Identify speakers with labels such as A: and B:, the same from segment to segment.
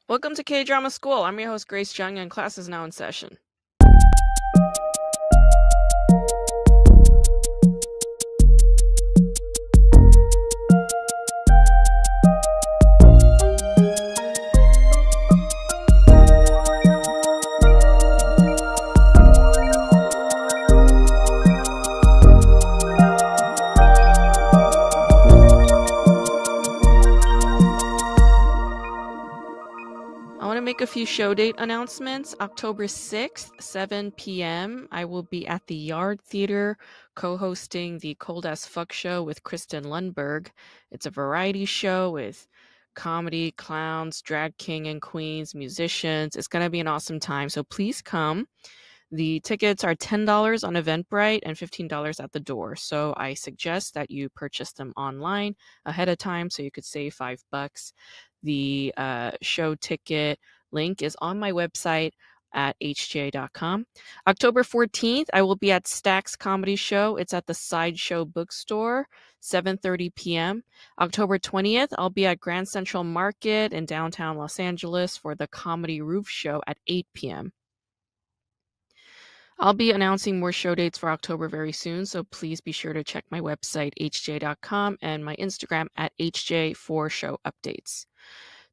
A: Welcome to K-Drama School. I'm your host, Grace Jung, and class is now in session. I want to make a few show date announcements. October 6th, 7 p.m., I will be at the Yard Theater co-hosting the Cold as Fuck show with Kristen Lundberg. It's a variety show with comedy, clowns, drag king and queens, musicians. It's going to be an awesome time, so please come. The tickets are $10 on Eventbrite and $15 at the door. So I suggest that you purchase them online ahead of time so you could save $5. The show ticket link is on my website at hja.com. October 14th, I will be at Stack's Comedy Show. It's at the Sideshow Bookstore, 7:30 p.m. October 20th, I'll be at Grand Central Market in downtown Los Angeles for the Comedy Roof Show at 8 p.m. I'll be announcing more show dates for October very soon, so please be sure to check my website, hj.com, and my Instagram at hj for show updates.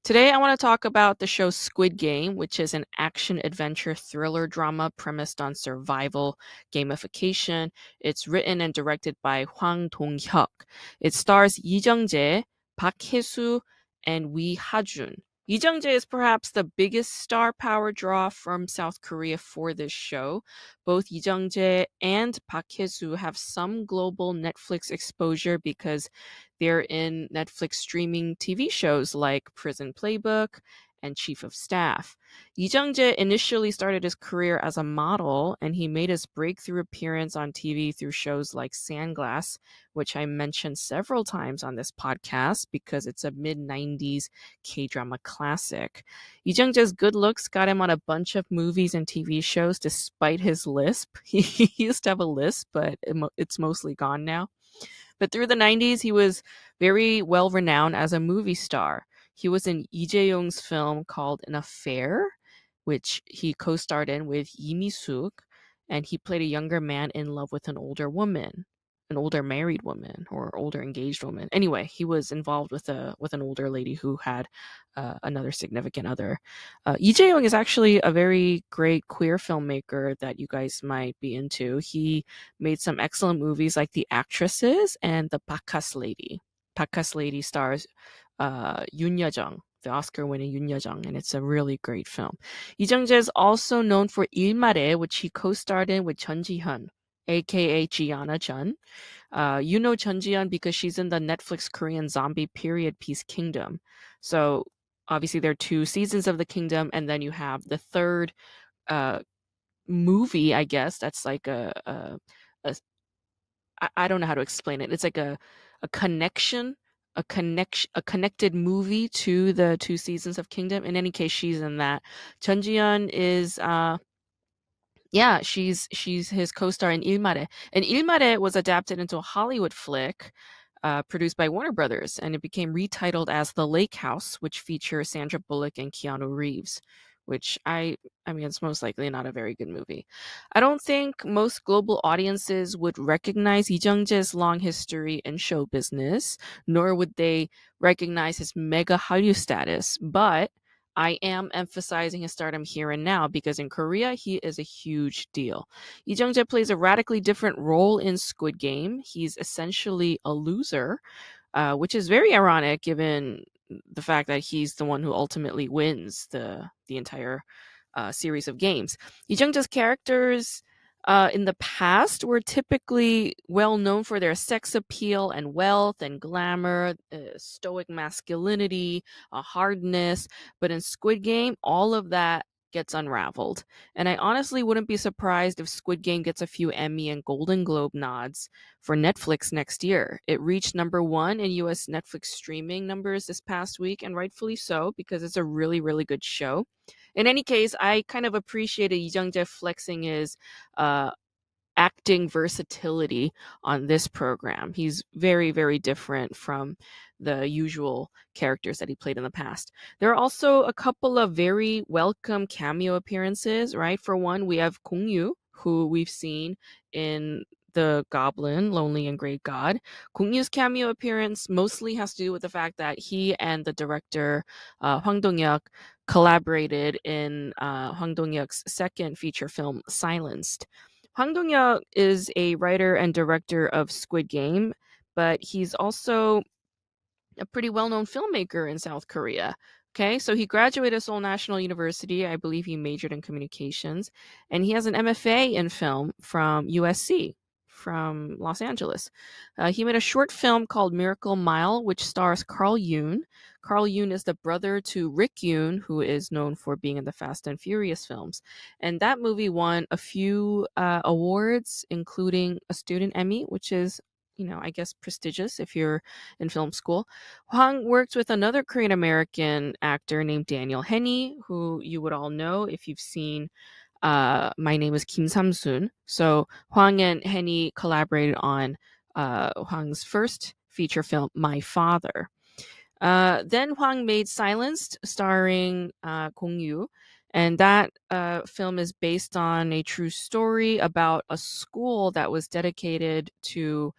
A: Today, I want to talk about the show Squid Game, which is an action-adventure thriller drama premised on survival gamification. It's written and directed by Hwang Dong-hyuk. It stars Lee Jung-jae, Park Hae-soo, and Lee Ha-jun. Lee Jung-jae is perhaps the biggest star power draw from South Korea for this show. Both Lee Jung-jae and Park Hae-soo have some global Netflix exposure because they're in Netflix streaming TV shows like Prison Playbook and Chief of Staff. Lee Jung-jae initially started his career as a model, and he made his breakthrough appearance on TV through shows like Sandglass, which I mentioned several times on this podcast because it's a mid-90s K-drama classic. Lee Jung-jae's good looks got him on a bunch of movies and TV shows despite his lisp. He used to have a lisp, but it's mostly gone now. But through the 90s, he was very well renowned as a movie star. He was in Lee Jae-young's film called An Affair, which he co-starred in with Lee Mi-suk, and he played a younger man in love with an older woman, an older married woman or older engaged woman. Anyway, he was involved with an older lady who had another significant other. Lee Jae-young is actually a very great queer filmmaker that you guys might be into. He made some excellent movies like The Actresses and The Bakas Lady. Bakas Lady stars Yoon Ye-jung, the Oscar-winning Yoon Ye-jung, and it's a really great film. Lee Jung-jae is also known for 일말에, which he co-starred in with Chun Ji-hyun, aka Gianna Chun. You know Chun Ji-hyun because she's in the Netflix Korean zombie period piece Kingdom. So obviously there are 2 seasons of the Kingdom, and then you have the third movie, I guess, that's like I don't know how to explain it. It's like a connection, a connected movie to the 2 seasons of Kingdom. In any case, she's in that. Chun Ji-hyun is she's his co-star in 일말에. And 일말에 was adapted into a Hollywood flick produced by Warner Brothers, and it became retitled as The Lake House, which features Sandra Bullock and Keanu Reeves, which I mean, it's most likely not a very good movie. I don't think most global audiences would recognize Lee Jung-jae's long history in show business, nor would they recognize his mega Hallyu status, but I am emphasizing his stardom here and now because in Korea, he is a huge deal. Lee Jung-jae plays a radically different role in Squid Game. He's essentially a loser, which is very ironic given the fact that he's the one who ultimately wins the entire series of games. Lee Jung-jae's characters in the past were typically well known for their sex appeal and wealth and glamour, stoic masculinity, hardness. But in Squid Game, all of that gets unraveled. And I honestly wouldn't be surprised if Squid Game gets a few Emmy and Golden Globe nods for Netflix next year. It reached #1 in US Netflix streaming numbers this past week, and rightfully so, because it's a really, really good show. In any case, I kind of appreciated Lee Jung-jae flexing his acting versatility on this program. He's very, very different from the usual characters that he played in the past. There are also a couple of very welcome cameo appearances, right? For one, we have Kong Yu, who we've seen in The Goblin, Lonely and Great God. Kong Yu's cameo appearance mostly has to do with the fact that he and the director Hwang Dong-hyuk collaborated in Hwang Dong-hyuk's second feature film, Silenced. Hwang Dong-hyuk is a writer and director of Squid Game, but he's also a pretty well-known filmmaker in South Korea. Okay, so he graduated Seoul National University. I believe he majored in communications, and he has an MFA in film from USC, from Los Angeles. He made a short film called Miracle Mile, which stars Carl Yoon. Carl Yoon is the brother to Rick Yoon, who is known for being in the Fast and Furious films. And that movie won a few awards, including a Student Emmy, which is, I guess prestigious if you're in film school. Hwang worked with another Korean American actor named Daniel Henney, who you would all know if you've seen My Name is Kim Samsun. So Hwang and Henney collaborated on Hwang's first feature film, My Father. Then Hwang made Silenced, starring Kong Yu, and that film is based on a true story about a school that was dedicated to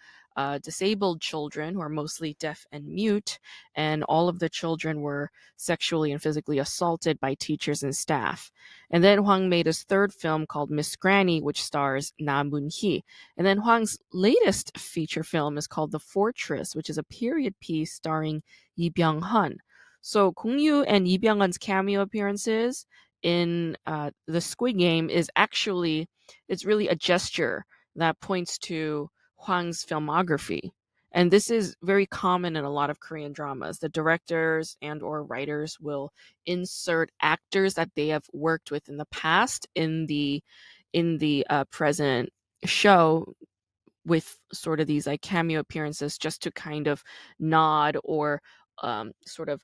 A: disabled children who are mostly deaf and mute, and all of the children were sexually and physically assaulted by teachers and staff. And then Hwang made his third film called Miss Granny, which stars Na Moon-hee. And then Hwang's latest feature film is called The Fortress, which is a period piece starring Lee Byung-hun. So Kong Yu and Lee Byung-hun's cameo appearances in the Squid Game it's really a gesture that points to Hwang's filmography. And this is very common in a lot of Korean dramas. The directors and or writers will insert actors that they have worked with in the past in the present show, with sort of these like cameo appearances, just to kind of nod or sort of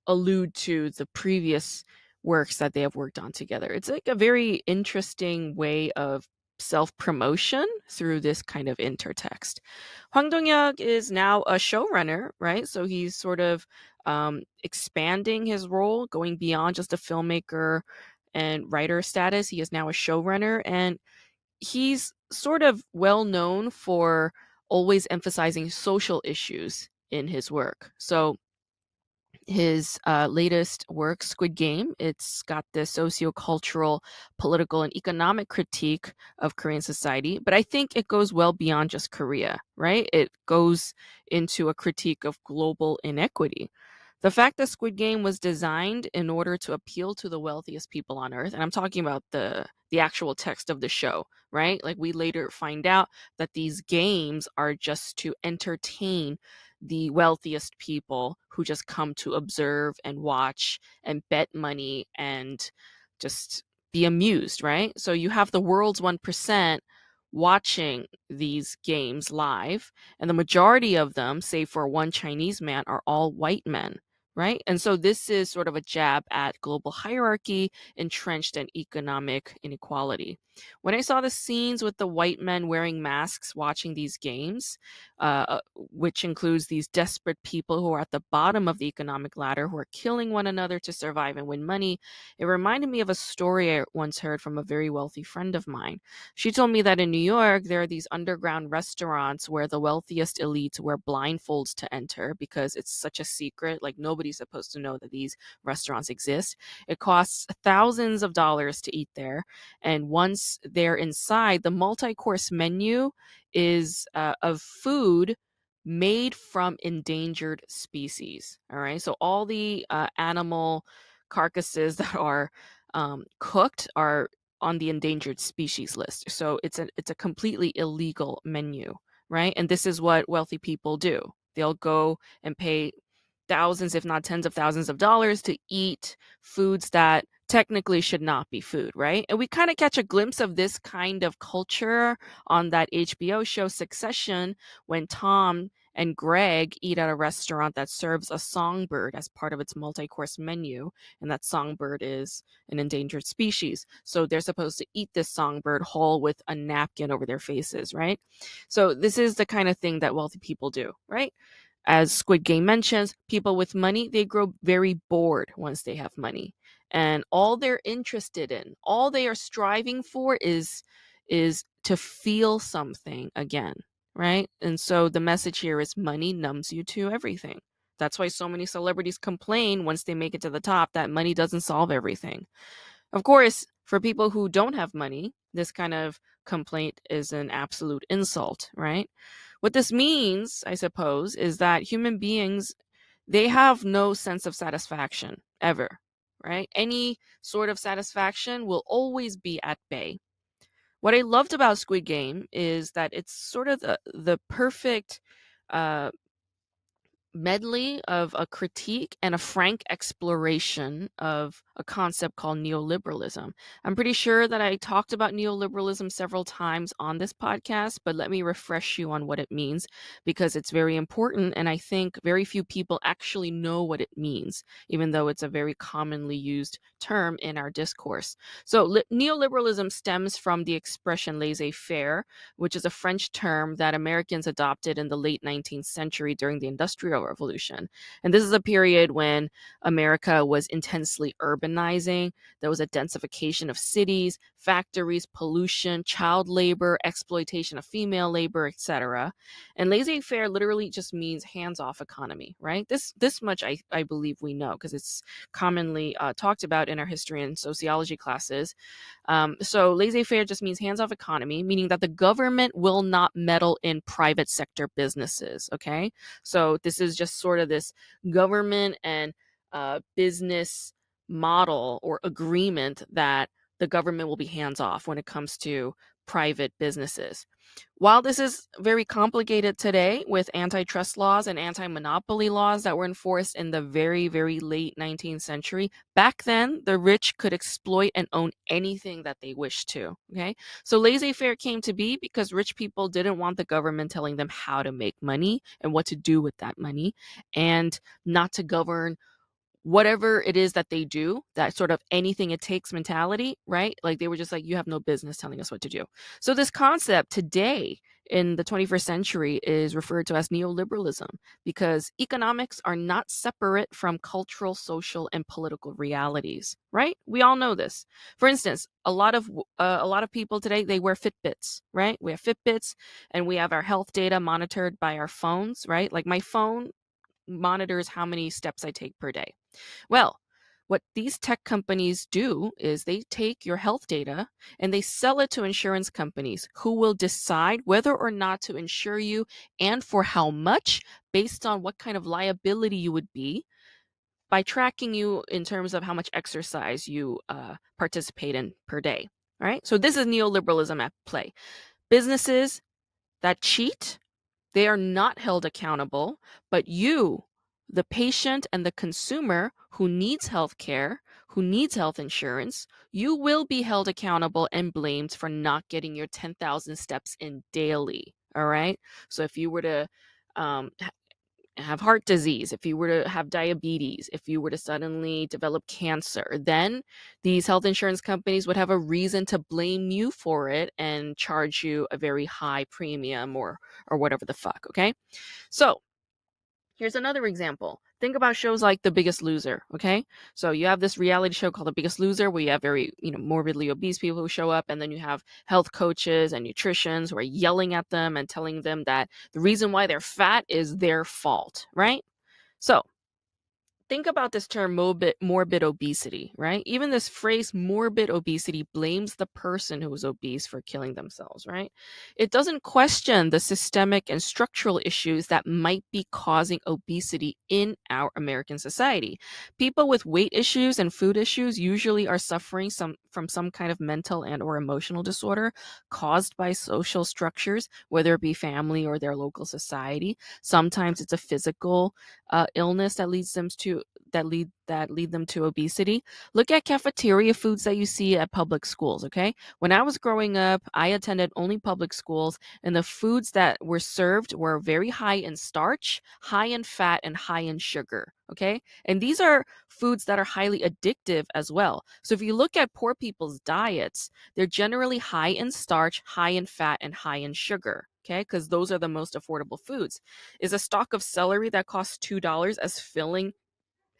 A: allude to the previous works that they have worked on together. It's like a very interesting way of self-promotion through this kind of intertext. Hwang Dong-hyuk is now a showrunner, right? So he's sort of expanding his role, going beyond just a filmmaker and writer status. He is now a showrunner, and he's sort of well known for always emphasizing social issues in his work. So his latest work, Squid Game, it's got this socio-cultural, political, and economic critique of Korean society, but I think it goes well beyond just Korea, right? It goes into a critique of global inequity. The fact that Squid Game was designed in order to appeal to the wealthiest people on earth, and I'm talking about the actual text of the show, right? Like, we later find out that these games are just to entertain the wealthiest people who just come to observe and watch and bet money and just be amused, right? So you have the world's 1% watching these games live, and the majority of them, save for one Chinese man, are all white men, right? And so this is sort of a jab at global hierarchy entrenched in economic inequality. When I saw the scenes with the white men wearing masks watching these games, which includes these desperate people who are at the bottom of the economic ladder, who are killing one another to survive and win money, it reminded me of a story I once heard from a very wealthy friend of mine. She told me that in New York, there are these underground restaurants where the wealthiest elites wear blindfolds to enter because it's such a secret. Like, nobody's supposed to know that these restaurants exist. It costs thousands of dollars to eat there. And once they're inside, the multi-course menu is of food made from endangered species. All right. So all the animal carcasses that are cooked are on the endangered species list. So it's a completely illegal menu, right? And this is what wealthy people do. They'll go and pay thousands, if not tens of thousands of dollars to eat foods that technically should not be food, right? And we kind of catch a glimpse of this kind of culture on that HBO show Succession, when Tom and Greg eat at a restaurant that serves a songbird as part of its multi-course menu, and that songbird is an endangered species. So they're supposed to eat this songbird whole with a napkin over their faces, right? So this is the kind of thing that wealthy people do, right? As Squid Game mentions, people with money, they grow very bored once they have money. And all they're interested in, all they are striving for is to feel something again, right? And so the message here is money numbs you to everything. That's why so many celebrities complain once they make it to the top that money doesn't solve everything. Of course, for people who don't have money, this kind of complaint is an absolute insult, right? What this means, I suppose, is that human beings, they have no sense of satisfaction ever, right? Any sort of satisfaction will always be at bay. What I loved about Squid Game is that it's sort of the perfect uh, medley of a critique and a frank exploration of a concept called neoliberalism. I'm pretty sure that I talked about neoliberalism several times on this podcast, but let me refresh you on what it means because it's very important. And I think very few people actually know what it means, even though it's a very commonly used term in our discourse. So neoliberalism stems from the expression laissez-faire, which is a French term that Americans adopted in the late 19th century during the Industrial Revolution. And this is a period when America was intensely urbanizing. There was a densification of cities, factories, pollution, child labor, exploitation of female labor, etc. And laissez-faire literally just means hands-off economy, right? This much I believe we know because it's commonly talked about in our history and sociology classes. So laissez-faire just means hands-off economy, meaning that the government will not meddle in private sector businesses, okay? So this is just sort of this government and business model or agreement that the government will be hands-off when it comes to private businesses. While this is very complicated today with antitrust laws and anti-monopoly laws that were enforced in the very, very late 19th century, back then, the rich could exploit and own anything that they wished to, okay? So laissez-faire came to be because rich people didn't want the government telling them how to make money and what to do with that money, and not to govern whatever it is that they do, that sort of anything it takes mentality, right? Like they were just like, you have no business telling us what to do. So this concept today in the 21st century is referred to as neoliberalism because economics are not separate from cultural, social, and political realities, right? We all know this. For instance, a lot of people today, they wear Fitbits, right? We have Fitbits and we have our health data monitored by our phones, right? Like my phone monitors how many steps I take per day. Well, what these tech companies do is they take your health data and they sell it to insurance companies who will decide whether or not to insure you and for how much based on what kind of liability you would be by tracking you in terms of how much exercise you participate in per day. All right. So this is neoliberalism at play. Businesses that cheat, they are not held accountable, but you, the patient and the consumer who needs health care, who needs health insurance, you will be held accountable and blamed for not getting your 10,000 steps in daily. All right. So if you were to have heart disease, if you were to have diabetes, if you were to suddenly develop cancer, then these health insurance companies would have a reason to blame you for it and charge you a very high premium or whatever the fuck, okay? So here's another example. Think about shows like The Biggest Loser, okay? So you have this reality show called The Biggest Loser where you have very, morbidly obese people who show up, and then you have health coaches and nutritionists who are yelling at them and telling them that the reason why they're fat is their fault, right? So think about this term morbid obesity, right? Even this phrase morbid obesity blames the person who is obese for killing themselves, right? It doesn't question the systemic and structural issues that might be causing obesity in our American society. People with weight issues and food issues usually are suffering from some kind of mental and or emotional disorder caused by social structures, whether it be family or their local society. Sometimes it's a physical illness that leads them to lead them to obesity. Look at cafeteria foods that you see at public schools, okay? When I was growing up, I attended only public schools, and the foods that were served were very high in starch, high in fat, and high in sugar, okay? And these are foods that are highly addictive as well. So if you look at poor people's diets, they're generally high in starch, high in fat, and high in sugar, okay? Because those are the most affordable foods. Is a stalk of celery that costs $2 as filling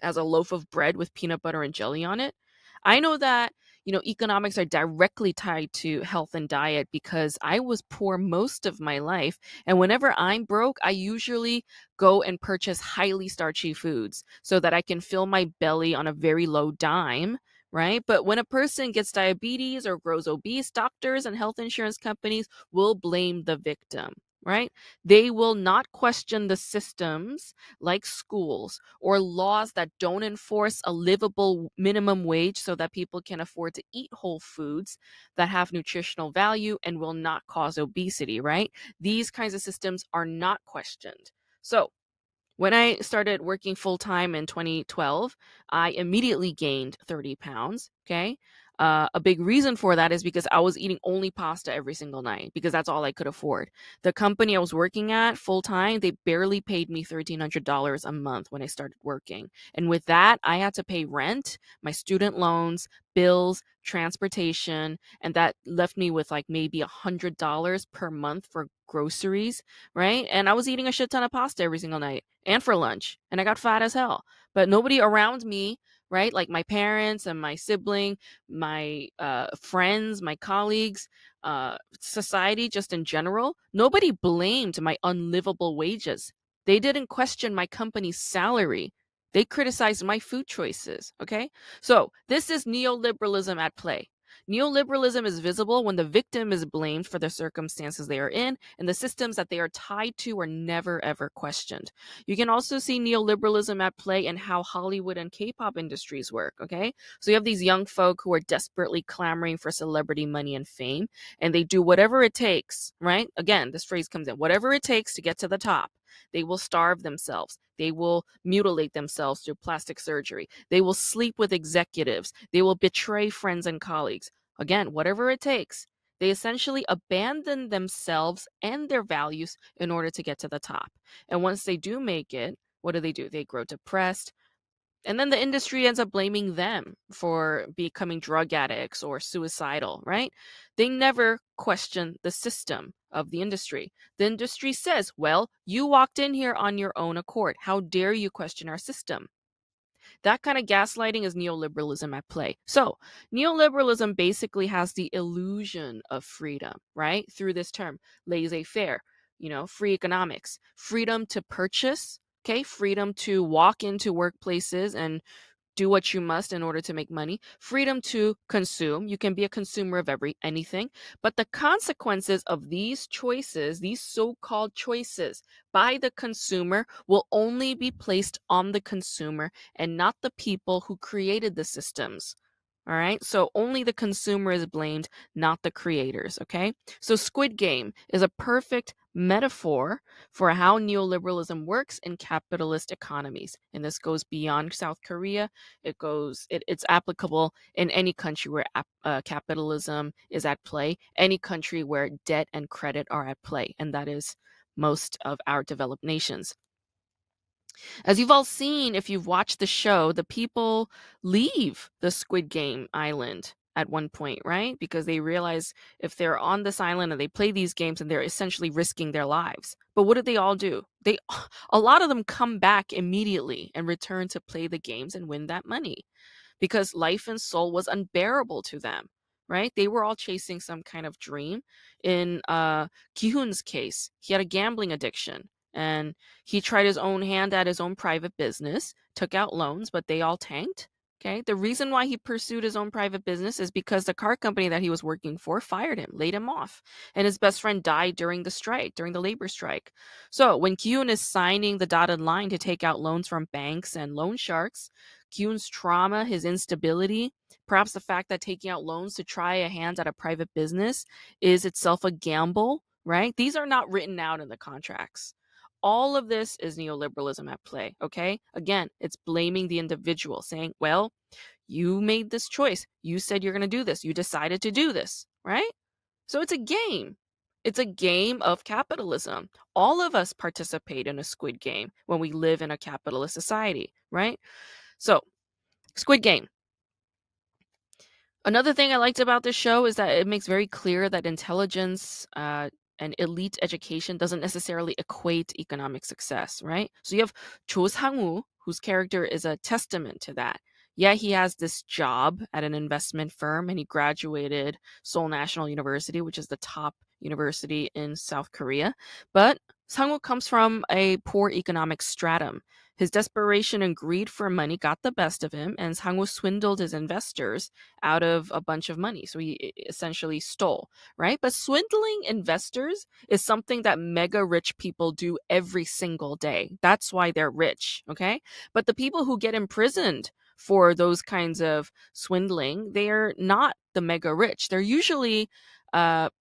A: as a loaf of bread with peanut butter and jelly on it? I know that, economics are directly tied to health and diet because I was poor most of my life. And whenever I'm broke, I usually go and purchase highly starchy foods so that I can fill my belly on a very low dime. Right. But when a person gets diabetes or grows obese, doctors and health insurance companies will blame the victim. Right. They will not question the systems like schools or laws that don't enforce a livable minimum wage so that people can afford to eat whole foods that have nutritional value and will not cause obesity, right? These kinds of systems are not questioned. So, when I started working full time in 2012, I immediately gained 30 pounds. Okay. A big reason for that is because I was eating only pasta every single night because that's all I could afford. The company I was working at full time, they barely paid me $1,300 a month when I started working. And with that, I had to pay rent, my student loans, bills, transportation, and that left me with like maybe $100 per month for groceries, right? And I was eating a shit ton of pasta every single night and for lunch, and I got fat as hell. But nobody around me, right, like my parents and my sibling, my friends, my colleagues, society just in general, nobody blamed my unlivable wages. They didn't question my company's salary. They criticized my food choices. Okay, so this is neoliberalism at play. Neoliberalism is visible when the victim is blamed for the circumstances they are in, and the systems that they are tied to are never ever questioned. You can also see neoliberalism at play in how Hollywood and K-pop industries work, okay? So you have these young folk who are desperately clamoring for celebrity money and fame, and they do whatever it takes, right? Again, this phrase comes in, whatever it takes to get to the top. They will starve themselves. They will mutilate themselves through plastic surgery. They will sleep with executives. They will betray friends and colleagues. Again, whatever it takes. They essentially abandon themselves and their values in order to get to the top. And once they do make it, what do? They grow depressed. And then the industry ends up blaming them for becoming drug addicts or suicidal, right? They never question the system of the industry. The industry says, well, you walked in here on your own accord. How dare you question our system? That kind of gaslighting is neoliberalism at play. So, neoliberalism basically has the illusion of freedom, right? Through this term, laissez-faire, free economics, freedom to purchase, okay? Freedom to walk into workplaces and do what you must in order to make money, freedom to consume. You can be a consumer of anything, but the consequences of these choices, these so-called choices by the consumer will only be placed on the consumer and not the people who created the systems. All right. So only the consumer is blamed, not the creators. Okay. So Squid Game is a perfect metaphor for how neoliberalism works in capitalist economies. And this goes beyond South Korea. It's applicable in any country where capitalism is at play, any country where debt and credit are at play. And that is most of our developed nations. As you've all seen, if you've watched the show, the people leave the Squid Game island at one point, right? Because they realize if they're on this island and they play these games and they're essentially risking their lives. But what did they all do? A lot of them come back immediately and return to play the games and win that money because life and soul was unbearable to them, right? They were all chasing some kind of dream. In Ki-hoon's case, he had a gambling addiction and he tried his own hand at his own private business, took out loans, but they all tanked. Okay. The reason why he pursued his own private business is because the car company that he was working for fired him, laid him off, and his best friend died during the labor strike. So when Ki-hoon is signing the dotted line to take out loans from banks and loan sharks, Ki-hoon's trauma, his instability, perhaps the fact that taking out loans to try a hand at a private business is itself a gamble, right? These are not written out in the contracts. all of this is neoliberalism at play, okay? Again, it's blaming the individual, saying, well, you made this choice. You said you're going to do this. You decided to do this, right? So it's a game. It's a game of capitalism. All of us participate in a Squid Game when we live in a capitalist society, right? So, Squid Game. Another thing I liked about this show is that it makes very clear that intelligence and elite education doesn't necessarily equate to economic success, right? So you have Cho Sang-woo, whose character is a testament to that. Yeah, he has this job at an investment firm and he graduated Seoul National University, which is the top university in South Korea. But Sang-woo comes from a poor economic stratum. His desperation and greed for money got the best of him, and Sang-woo swindled his investors out of a bunch of money. So he essentially stole, right? But swindling investors is something that mega rich people do every single day. That's why they're rich, okay? But the people who get imprisoned for those kinds of swindling, they are not the mega rich. They're usually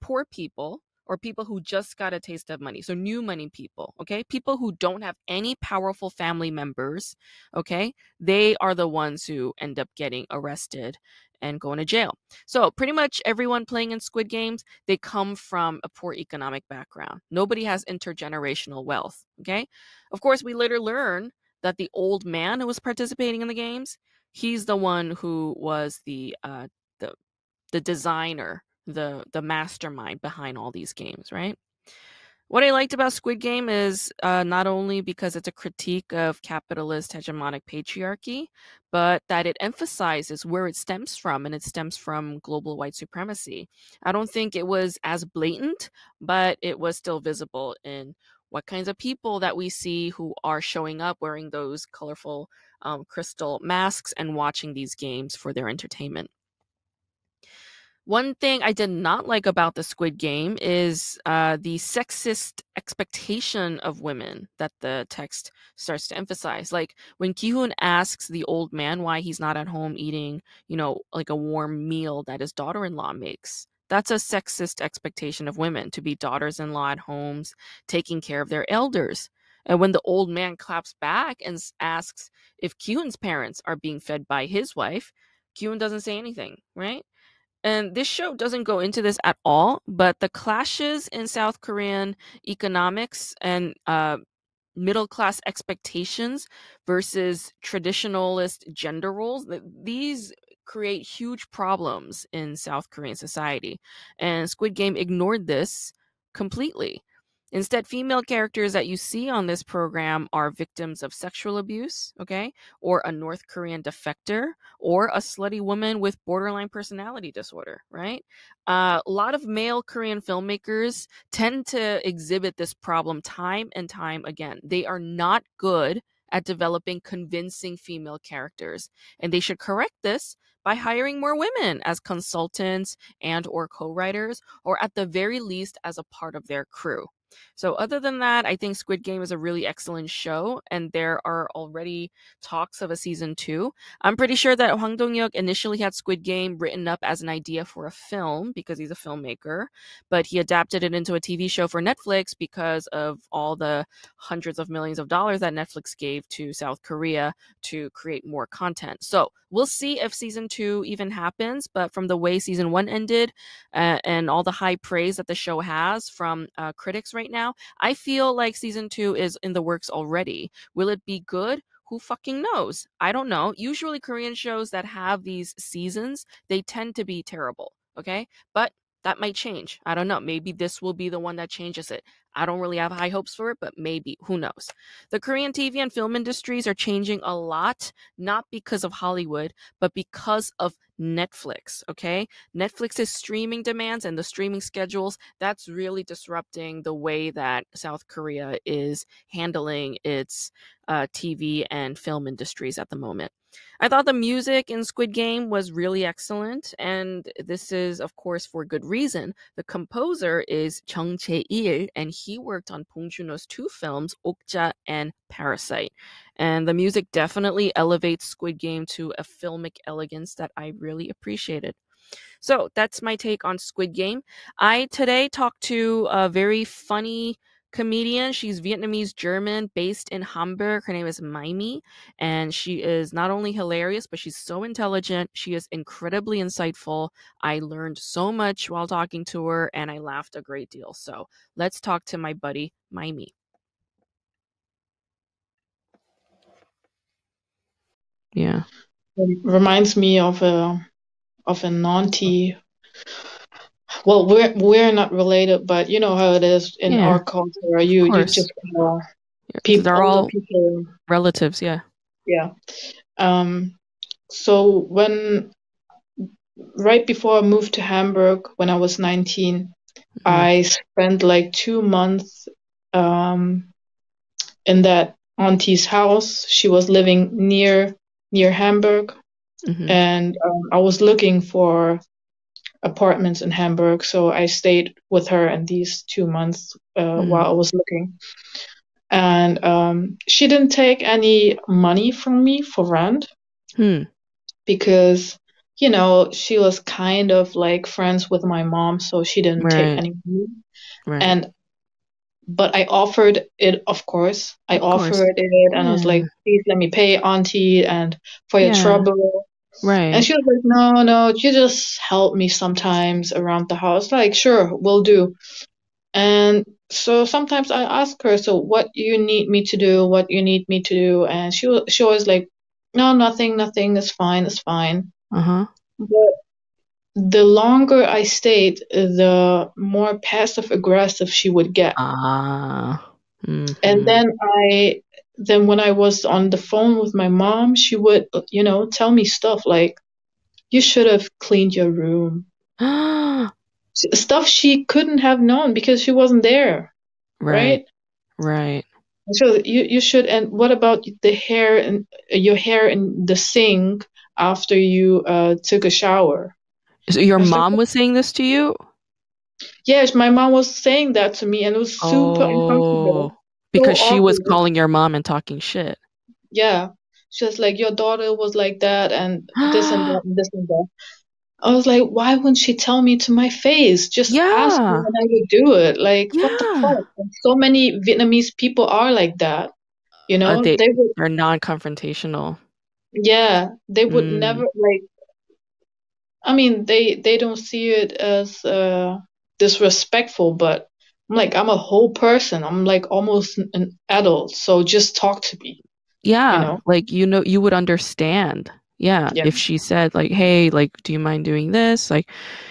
A: poor people or people who just got a taste of money. So new money people, okay? People who don't have any powerful family members, okay? They are the ones who end up getting arrested and going to jail. So pretty much everyone playing in Squid Games, they come from a poor economic background. Nobody has intergenerational wealth, okay? Of course, we later learn that the old man who was participating in the games, he's the one who was the designer, the mastermind behind all these games, right? What I liked about Squid Game is not only because it's a critique of capitalist hegemonic patriarchy, but that it emphasizes where it stems from, and it stems from global white supremacy. I don't think it was as blatant, but it was still visible in what kinds of people that we see who are showing up wearing those colorful crystal masks and watching these games for their entertainment. One thing I did not like about the Squid Game is the sexist expectation of women that the text starts to emphasize. Like when Ki-hoon asks the old man why he's not at home eating, like a warm meal that his daughter-in-law makes. That's a sexist expectation of women, to be daughters-in-law at homes, taking care of their elders. And when the old man claps back and asks if Ki-hoon's parents are being fed by his wife, Ki-hoon doesn't say anything, right? And this show doesn't go into this at all, but the clashes in South Korean economics and middle class expectations versus traditionalist gender roles, these create huge problems in South Korean society. And Squid Game ignored this completely. Instead, female characters that you see on this program are victims of sexual abuse, okay, or a North Korean defector, or a slutty woman with borderline personality disorder, right? A lot of male Korean filmmakers tend to exhibit this problem time and time again. They are not good at developing convincing female characters, and they should correct this by hiring more women as consultants and or co-writers, or at the very least as a part of their crew. So other than that, I think Squid Game is a really excellent show, and there are already talks of a season 2. I'm pretty sure that Hwang Dong-hyuk initially had Squid Game written up as an idea for a film because he's a filmmaker, but he adapted it into a TV show for Netflix because of all the hundreds of millions of dollars that Netflix gave to South Korea to create more content. So we'll see if season 2 even happens, but from the way season 1 ended and all the high praise that the show has from critics right now, I feel like season 2 is in the works already. Will it be good? Who fucking knows? I don't know. Usually Korean shows that have these seasons, they tend to be terrible, okay? But that might change. I don't know. Maybe this will be the one that changes it. I don't really have high hopes for it, but maybe. Who knows? The Korean TV and film industries are changing a lot, not because of Hollywood, but because of Netflix, okay? Netflix's streaming demands and the streaming schedules, that's really disrupting the way that South Korea is handling its TV and film industries at the moment. I thought the music in Squid Game was really excellent, and this is, of course, for good reason. The composer is Chung Chae-il, and he worked on Bong Joon-ho's 2 films, Okja and Parasite. And the music definitely elevates Squid Game to a filmic elegance that I really appreciated. So that's my take on Squid Game. I today talked to a very funny comedian. She's Vietnamese German, based in Hamburg. Her name is Mimi, and she is not only hilarious, but she's so intelligent. She is incredibly insightful. I learned so much while talking to her, and I laughed a great deal. So let's talk to my buddy Mimi. Yeah.
B: It reminds me of an auntie. Well, we're not related, but you know how it is in
A: Yeah,
B: our culture.
A: of
B: You
A: course.
B: just call
A: Yeah, they're
B: older
A: all
B: people.
A: relatives. Yeah.
B: Yeah. Um. So right before I moved to Hamburg when I was 19,
A: Mm-hmm.
B: I spent like 2 months um in that auntie's house. She was living near Hamburg,
A: Mm-hmm.
B: and I was looking for apartments in Hamburg, so I stayed with her in these 2 months while I was looking. And she didn't take any money from me for rent
A: Mm-hmm.
B: because, you know, she was kind of like friends with my mom, so she didn't take
A: Right.
B: any money.
A: Right.
B: And but I offered it, of course. I
A: Of course.
B: offered it, and I was
A: Yeah.
B: like, please let me pay, auntie, and for your
A: Yeah.
B: trouble. And
A: Right.
B: she was like, no, no, you just help me sometimes around the house. Like, sure, will do. And so sometimes I ask her, so what you need me to do, what you need me to do, and she always like, no, nothing, nothing, it's fine, it's fine.
A: Uh-huh.
B: But the longer I stayed, the more passive aggressive she would get.
A: Ah.
B: And
A: Mm-hmm.
B: then when I was on the phone with my mom, she would, you know, tell me stuff like, you should have cleaned your room. Stuff she couldn't have known because she wasn't there,
A: Right.
B: right?
A: Right.
B: So you should. And what about the hair and your hair in the sink after you took a shower?
A: So your
B: I was like,
A: mom was saying this to you?
B: yes, my mom was saying that to me, and it was super
A: Oh,
B: uncomfortable, so
A: because she was
B: awkward.
A: calling your mom and talking shit.
B: Yeah, she was like, your daughter was like that, and this and that, and this and that. I was like, why wouldn't she tell me to my face? Just ask me
A: Yeah.
B: and I would do it. Like, what the
A: Yeah.
B: fuck? And so many Vietnamese people are like that. You know,
A: They
B: they would,
A: they're non-confrontational.
B: yeah, they would never
A: Mm.
B: like. I mean, they don't see it as disrespectful, but I'm like, I'm a whole person. I'm like almost an adult, so just talk to me. You
A: Yeah,
B: know?
A: like you would understand. Yeah,
B: Yeah,
A: if she said like, "Hey, like do you mind doing this?" Like,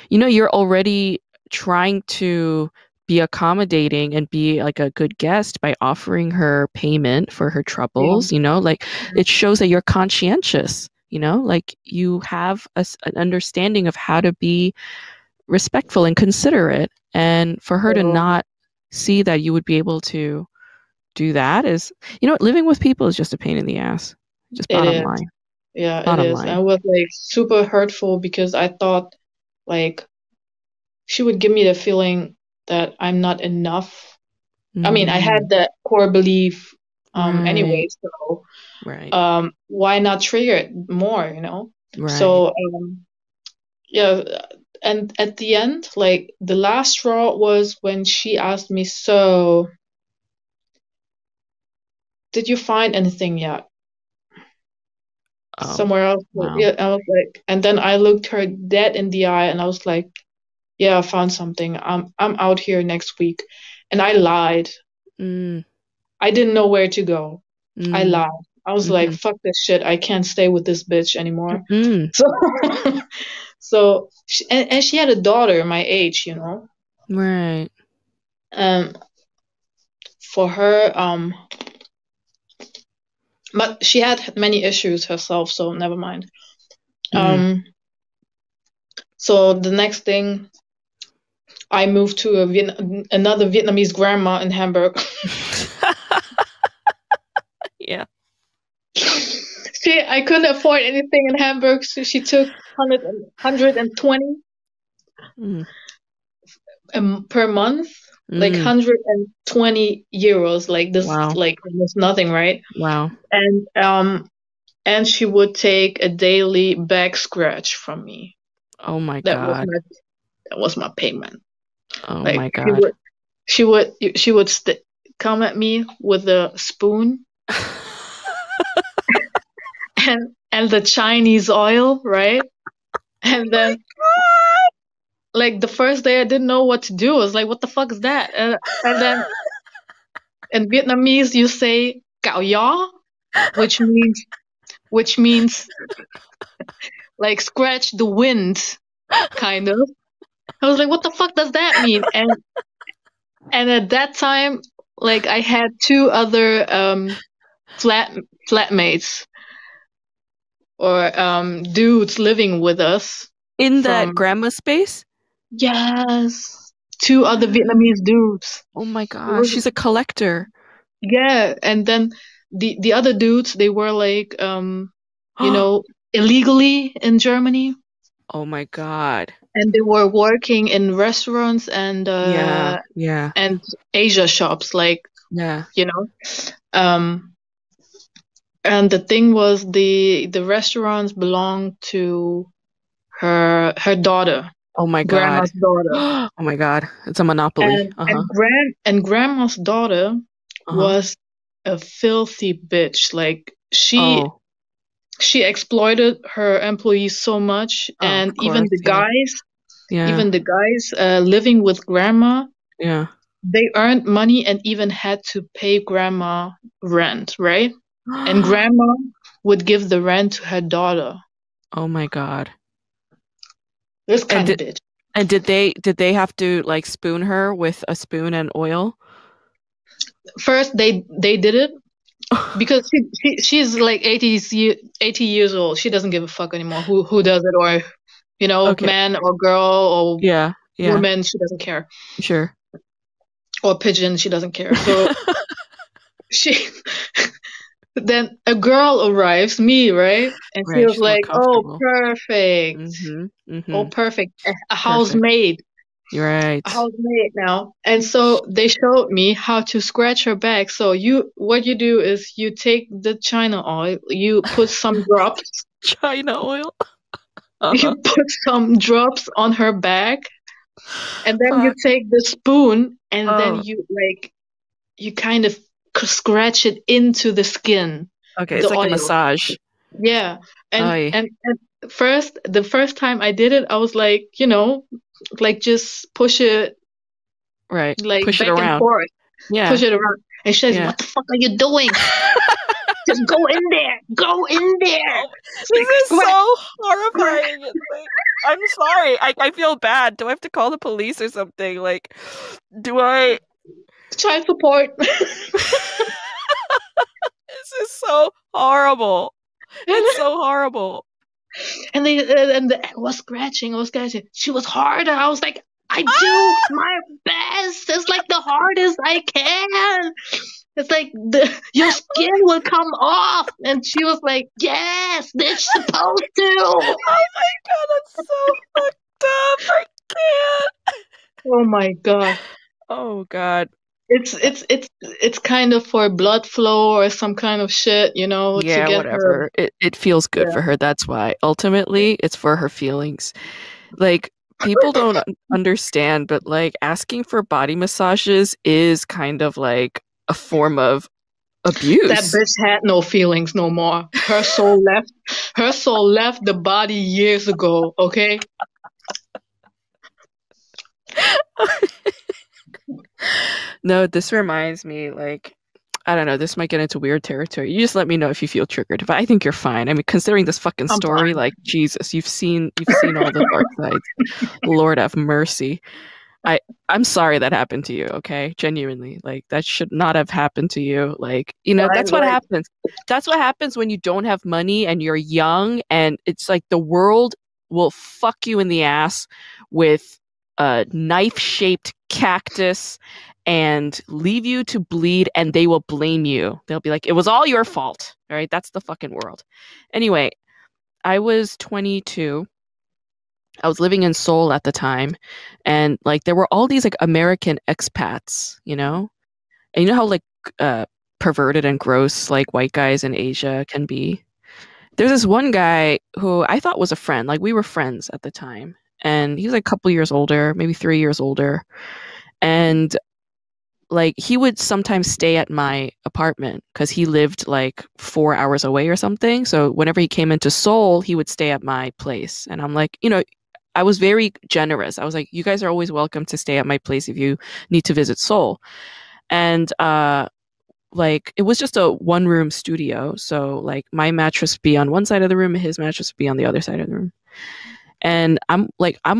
A: you're already trying to be accommodating and be like a good guest by offering her payment for her
B: yeah,
A: troubles, like it shows that you're conscientious, like you have an understanding of how to be respectful and considerate. And for her to
B: so
A: not see that you would be able to do that is, living with people is just a pain in the ass. Just
B: it
A: bottom
B: is.
A: line.
B: Yeah, it
A: Bottom
B: is. And
A: line.
B: it was like super hurtful because I thought like she would give me the feeling that I'm not enough. I mean, I
A: Mm,
B: had that core belief
A: right.
B: anyway, so
A: Right.
B: why not trigger it more, you know?
A: Right.
B: So yeah, and at the end, like the last straw was when she asked me, so did you find anything yet?
A: Oh,
B: Somewhere else?
A: wow.
B: Yeah, I was like, and then I looked her dead in the eye and I was like, yeah, I found something. I'm out here next week. And I lied.
A: Mm,
B: I didn't know where to go. I
A: mm,
B: lied. I was like,
A: mm-hmm,
B: fuck this shit. I can't stay with this bitch anymore.
A: mm,
B: So, and she had a daughter my age, you know.
A: right.
B: Um, for her, but she had many issues herself, so never mind.
A: Mm.
B: Um, so the next thing, I moved to another Vietnamese grandma in Hamburg.
A: Yeah.
B: I couldn't afford anything in Hamburg, so she took 120
A: Mm,
B: per month, like
A: mm,
B: 120 euros, like this,
A: wow.
B: like almost nothing, right?
A: Wow.
B: And she would take a daily back scratch from me.
A: Oh my
B: That was
A: God.
B: my that was my payment.
A: Oh
B: Like
A: my God.
B: she would come at me with a spoon and the Chinese oil, right? And then like the first day I didn't know what to do. I was like, what the fuck is that? And then in Vietnamese you say cạo gió, which means like scratch the wind, kind of. I was like, what the fuck does that mean? And at that time, like I had two other flatmates or dudes living with us
A: In that
B: from
A: grandma space?
B: yes, two other Vietnamese dudes.
A: Oh my
B: It
A: gosh,
B: was
A: she's a collector.
B: yeah, and then the other dudes they were like you
A: Oh
B: know illegally in Germany
A: my god.
B: and they were working in restaurants
A: Yeah, yeah,
B: and Asia shops like
A: yeah.
B: you know um and the thing was the restaurants belonged to her daughter,
A: Oh my god.
B: grandma's daughter.
A: Oh my god. It's a monopoly. Uh-huh.
B: And grandma's daughter
A: Uh-huh.
B: was a filthy bitch. Like
A: Oh.
B: she exploited her employees so much,
A: Oh,
B: and
A: of course. Yeah. Yeah.
B: even the guys living with grandma,
A: Yeah.
B: they earned money and even had to pay grandma rent, right? And grandma would give the rent to her daughter.
A: Oh my god.
B: This
A: And
B: kind of bitch.
A: did they have to like spoon her with a spoon and oil?
B: First, they did it because she's like 80 years old. She doesn't give a fuck anymore who does it or
A: Okay.
B: man or girl or
A: Yeah. Yeah.
B: woman. She doesn't care
A: Sure.
B: or pigeon. She doesn't care. So she then a girl arrives, me, right? And she
A: Right.
B: was
A: She's more
B: like, "Oh,
A: comfortable.
B: perfect.
A: Mm-hmm.
B: Oh,
A: Mm-hmm.
B: perfect. A
A: Perfect.
B: housemaid.
A: You're
B: A
A: right.
B: housemaid now." And so they showed me how to scratch her back. So what you do is you take the China oil, you put some drops,
A: China oil.
B: you
A: Uh-huh.
B: put some drops on her back, and then you
A: Fuck.
B: take the spoon and then
A: Oh.
B: you kind of scratch it into the skin,
A: Okay.
B: the
A: It's like a
B: oil.
A: massage.
B: Yeah. And
A: Oh,
B: and the first time I did it, I was like, like just push it
A: right.
B: like
A: Push it
B: back and
A: around.
B: forth, push
A: Yeah.
B: it around. And she says,
A: Yeah.
B: "What the fuck are you doing? Just go in there. Go in there.
A: Oh, this is
B: Scratch,
A: so
B: scratch.
A: horrifying. It's like, I'm sorry. I feel bad. Do I have to call the police or something? Like, do I?
B: Child support."
A: This is so horrible.
B: and
A: It's so horrible.
B: I was scratching. I was scratching. She was harder. I was like, I do
A: Ah!
B: my best. It's like the hardest I can. It's like your skin will come off. And she was like, yes, it's supposed to.
A: Oh my god, that's so fucked up. I can't.
B: Oh my god.
A: Oh god.
B: It's kind of for blood flow or some kind of shit, to
A: Yeah,
B: get her.
A: whatever. It feels good
B: Yeah.
A: for her. That's why. Ultimately, it's for her feelings. Like, people don't understand, but like asking for body massages is kind of like a form of
B: That
A: abuse.
B: bitch had no feelings no more. Her soul left. Her soul left the body years ago. Okay.
A: No, this reminds me, like, I don't know, this might get into weird territory. You just let me know if you feel triggered. But I think you're fine. I mean, considering this fucking
B: I'm
A: story,
B: fine.
A: like, Jesus, you've seen all the dark sides. Lord have mercy. I I'm sorry that happened to you, okay? Genuinely. Like, that should not have happened to you. Like,
B: Right,
A: that's what
B: like
A: happens. That's what happens when you don't have money and you're young, and it's like the world will fuck you in the ass with a knife-shaped cactus and leave you to bleed, and they will blame you. They'll be like, "It was all your fault." All right? That's the fucking world. Anyway, I was 22. I was living in Seoul at the time, and like there were all these like American expats, and you know how like uh, perverted and gross like white guys in Asia can be. There's this one guy who I thought was a friend, like we were friends at the time, and he was like a couple years older, maybe 3 years older, and like he would sometimes stay at my apartment because he lived like 4 hours away or something. So whenever he came into Seoul, he would stay at my place. And I'm like, I was very generous. I was like, you guys are always welcome to stay at my place if you need to visit Seoul. And like it was just a one room studio. So like my mattress would be on one side of the room and his mattress would be on the other side of the room. And I'm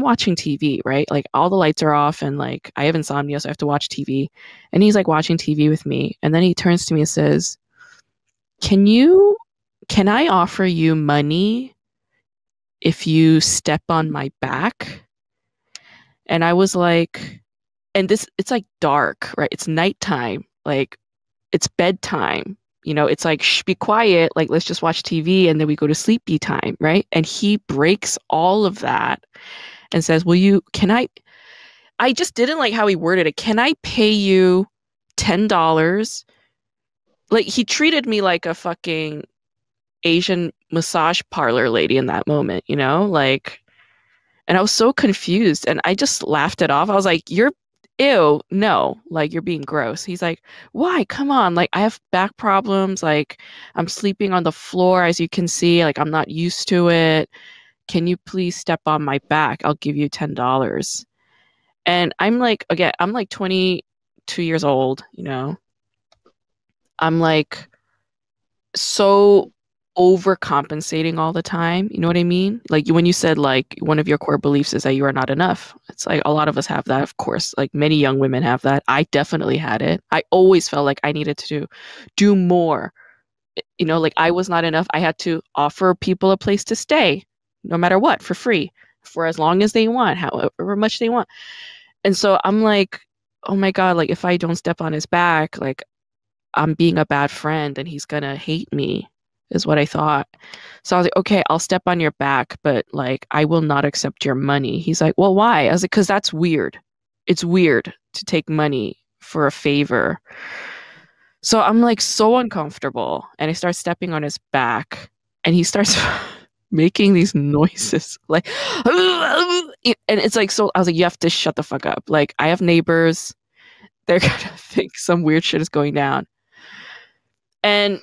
A: watching TV, right? Like all the lights are off and like I have insomnia, so I have to watch TV. And he's like watching TV with me. And then he turns to me and says, can I offer you money if you step on my back? And I was like, and it's like dark, right? It's nighttime, like it's bedtime. It's like, shh, be quiet. Like, let's just watch TV and then we go to sleepy time, right? And he breaks all of that and says, I just didn't like how he worded it. Can I pay you $10? Like, he treated me like a fucking Asian massage parlor lady in that moment, Like, and I was so confused and I just laughed it off. I was like, ew, no, like you're being gross. He's like, why? Come on. Like I have back problems. Like I'm sleeping on the floor, as you can see. Like I'm not used to it. Can you please step on my back? I'll give you $10. And I'm like, again, I'm like 22 years old, I'm like so overcompensating all the time. You know what I mean? Like when you said like one of your core beliefs is that you are not enough. It's like a lot of us have that, of course. Like many young women have that. I definitely had it. I always felt like I needed to do more. Like I was not enough. I had to offer people a place to stay, no matter what, for free, for as long as they want, however much they want. And so I'm like, oh my God, like if I don't step on his back, like I'm being a bad friend and he's gonna hate me, is what I thought. So I was like, okay, I'll step on your back, but like I will not accept your money. He's like, well, why? I was like, because that's weird. It's weird to take money for a favor. So I'm like so uncomfortable and I start stepping on his back and he starts making these noises like and it's like, so I was like, you have to shut the fuck up. Like I have neighbors, they're gonna think some weird shit is going down. And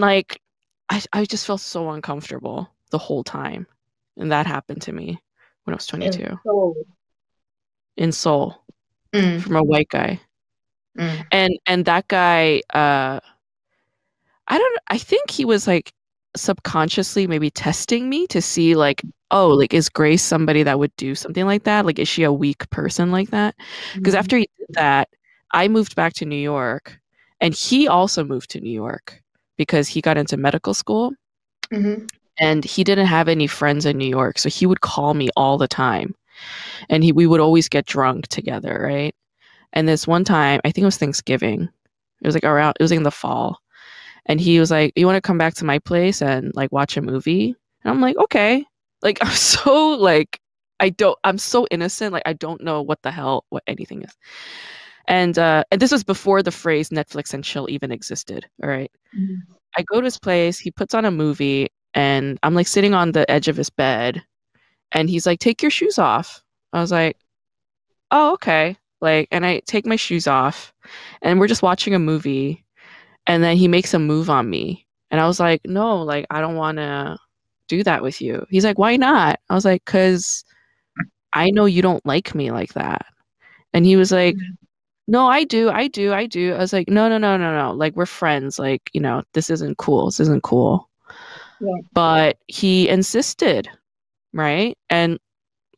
A: like I just felt so uncomfortable the whole time. And that happened to me when I was
B: And
A: 22
B: so,
A: in Seoul
B: mm,
A: from a white guy.
B: mm,
A: And that guy I think he was like subconsciously maybe testing me to see like, oh, like is Grace somebody that would do something like that? Like is she a weak person like that? Because
B: mm,
A: after he did that, I moved back to New York and he also moved to New York because he got into medical school
B: mm-hmm,
A: and he didn't have any friends in New York. So he would call me all the time and we would always get drunk together, right? And this one time, I think it was Thanksgiving. It was like in the fall. And he was like, you want to come back to my place and like watch a movie? And I'm like, okay. Like I'm so like I'm so innocent. Like I don't know what anything is. And this was before the phrase Netflix and chill even existed. All right.
B: mm-hmm.
A: I go to his place, he puts on a movie, and I'm like sitting on the edge of his bed, and he's like, take your shoes off. I was like, oh, okay. Like, and I take my shoes off, and we're just watching a movie, and then he makes a move on me. And I was like, no, like, I don't want to do that with you. He's like, why not? I was like, because I know you don't like me like that. And he was like, no, I do. I do. I do. I was like, no, no, no, no, no. Like, we're friends. Like, this isn't cool. This isn't cool.
B: Yeah.
A: But he insisted, right? And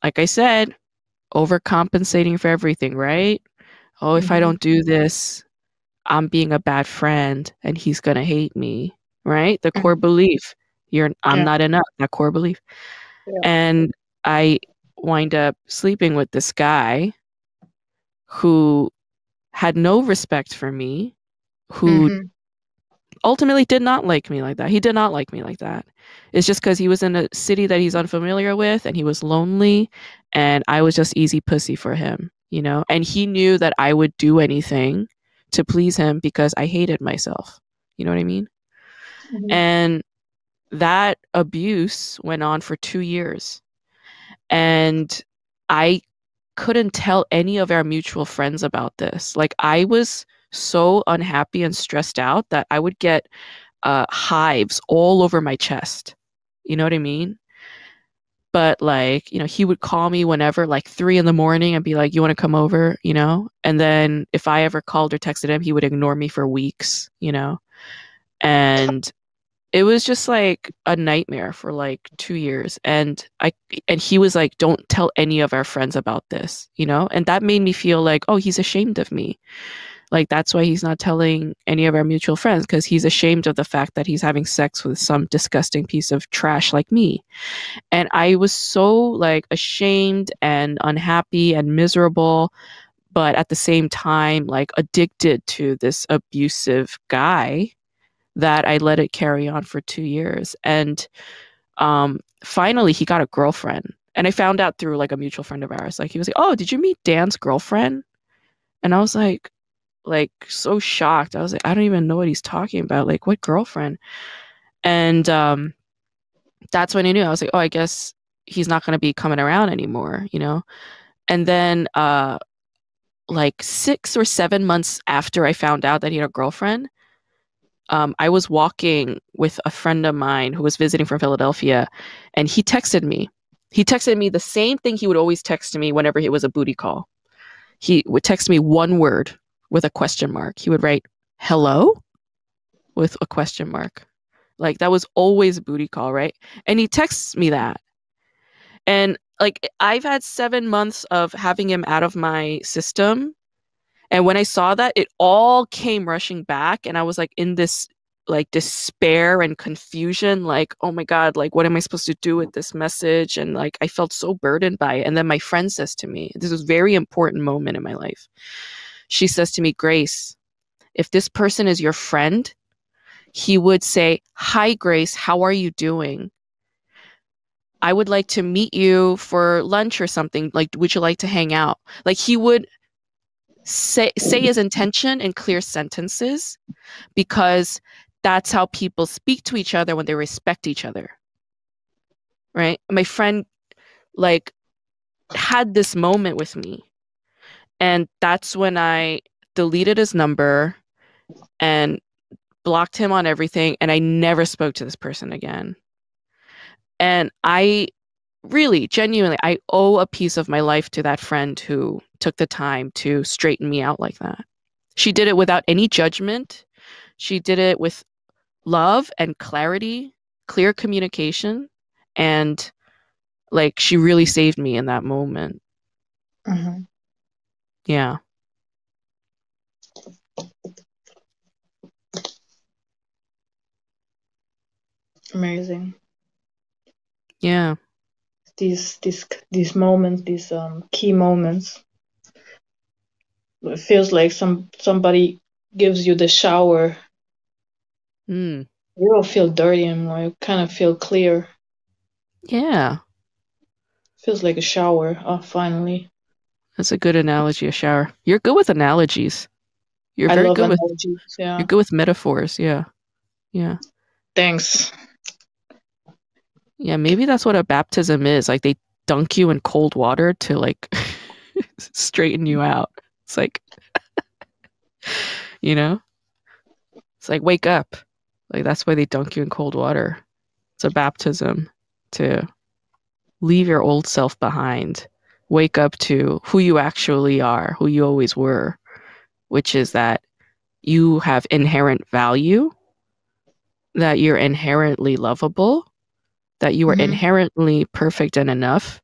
A: like I said, overcompensating for everything, right? Oh, if I
B: Mm-hmm.
A: don't do this, I'm being a bad friend and he's gonna hate me, right? The core
B: Mm-hmm.
A: belief. I'm
B: Yeah.
A: not enough, that core belief.
B: Yeah.
A: And I wind up sleeping with this guy who had no respect for me, who
B: Mm-hmm.
A: ultimately did not like me like that. He did not like me like that. It's just because he was in a city that he's unfamiliar with and he was lonely and I was just easy pussy for him, And he knew that I would do anything to please him because I hated myself. You know what I mean?
B: Mm-hmm.
A: And that abuse went on for 2 years. And I couldn't tell any of our mutual friends about this. Like I was so unhappy and stressed out that I would get hives all over my chest. You know what I mean? But like, he would call me whenever, like 3 in the morning, and be like, "You want to come over?" And then if I ever called or texted him, he would ignore me for weeks. And it was just like a nightmare for like 2 years. And he was like, "Don't tell any of our friends about this." And that made me feel like, oh, he's ashamed of me. Like that's why he's not telling any of our mutual friends, because he's ashamed of the fact that he's having sex with some disgusting piece of trash like me. And I was so like ashamed and unhappy and miserable, but at the same time like addicted to this abusive guy, that I let it carry on for 2 years. And finally he got a girlfriend. And I found out through like a mutual friend of ours. Like he was like, "Oh, did you meet Dan's girlfriend?" And I was like so shocked. I was like, I don't even know what he's talking about. Like, what girlfriend? And that's when I knew. I was like, oh, I guess he's not going to be coming around anymore. And then like 6 or 7 months after I found out that he had a girlfriend, I was walking with a friend of mine who was visiting from Philadelphia, and he texted me. He texted me the same thing he would always text me whenever it was a booty call. He would text me one word with a question mark. He would write, "Hello?" with a question mark. Like that was always a booty call, right? And he texts me that. And like I've had 7 months of having him out of my system. And when I saw that, it all came rushing back. And I was like in this like despair and confusion, like, oh my God, like what am I supposed to do with this message? And like I felt so burdened by it. And then my friend says to me, this was a very important moment in my life. She says to me, "Grace, if this person is your friend, he would say, 'Hi, Grace, how are you doing? I would like to meet you for lunch or something. Like, would you like to hang out?'" Like he would say his intention in clear sentences, because that's how people speak to each other when they respect each other. Right? My friend like had this moment with me, and that's when I deleted his number and blocked him on everything, and I never spoke to this person again. And I really, genuinely, I owe a piece of my life to that friend who took the time to straighten me out like that. She did it without any judgment. She did it with love and clarity, clear communication, and like she really saved me in that moment.
B: Mhm.
A: Yeah.
B: Amazing.
A: Yeah.
B: These moments, these key moments. It feels like somebody gives you the shower.
A: Mm.
B: You don't feel dirty anymore. You kind of feel clear.
A: Yeah.
B: Feels like a shower. Oh, finally.
A: That's a good analogy, a shower. You're good with analogies. You're
B: I
A: very
B: love
A: good with
B: analogies.
A: you're
B: Yeah.
A: good with metaphors. Yeah. Yeah.
B: Thanks.
A: Yeah, maybe that's what a baptism is. Like they dunk you in cold water to like straighten you out. It's like, you know, it's like wake up. Like that's why they dunk you in cold water. It's a baptism to leave your old self behind. Wake up to who you actually are, who you always were, which is that you have inherent value, that you're inherently lovable, that you are
B: Hmm.
A: inherently perfect and enough,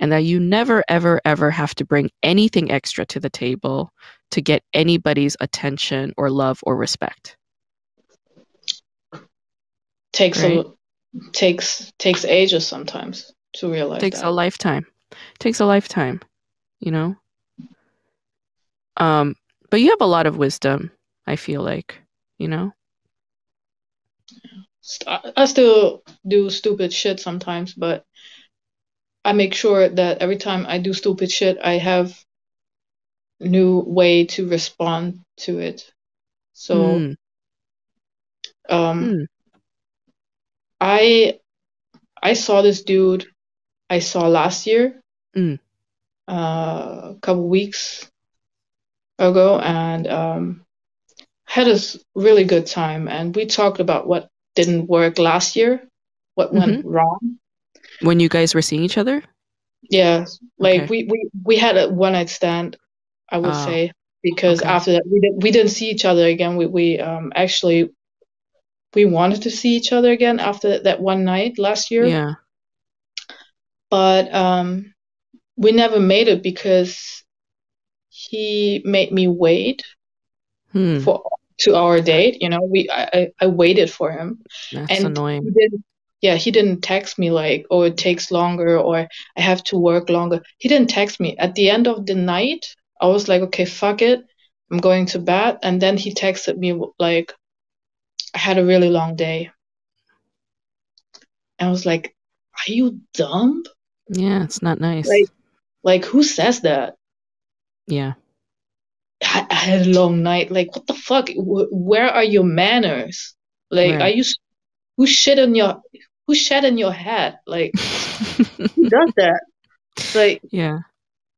A: and that you never, ever, ever have to bring anything extra to the table to get anybody's attention or love or respect.
B: Takes
A: Right?
B: a takes ages sometimes to realize
A: Takes a
B: that.
A: lifetime. Takes a lifetime, you know? Um, but you have a lot of wisdom, I feel like, you know?
B: I still do stupid shit sometimes, but I make sure that every time I do stupid shit, I have new way to respond to it. So
A: Mm,
B: um,
A: mm,
B: I I saw this dude I saw last year,
A: mm,
B: a couple weeks ago, and had a really good time. And we talked about what didn't work last year, what
A: Mm-hmm.
B: went wrong.
A: When you guys were seeing each other?
B: Yeah, like
A: Okay.
B: we had a one night stand, I would
A: Oh,
B: say, because
A: okay.
B: after that we didn't see each other again. We actually we wanted to see each other again after that one night last year,
A: Yeah.
B: but we never made it because he made me wait
A: Hmm.
B: for to our date. You know, I waited for him,
A: That's
B: and he
A: annoying.
B: didn't. Yeah, he didn't text me like, "Oh, it takes longer," or "I have to work longer." He didn't text me. At the end of the night, I was like, "Okay, fuck it, I'm going to bed." And then he texted me like, "I had a really long day." And I was like, "Are you dumb?
A: Yeah, it's not
B: Like,
A: nice.
B: who says that?"
A: Yeah.
B: I had a long night. Like, what the fuck? Where are your manners? Like, are
A: Right.
B: you who shit in your who shat in your head? Like, who does that? Like,
A: Yeah.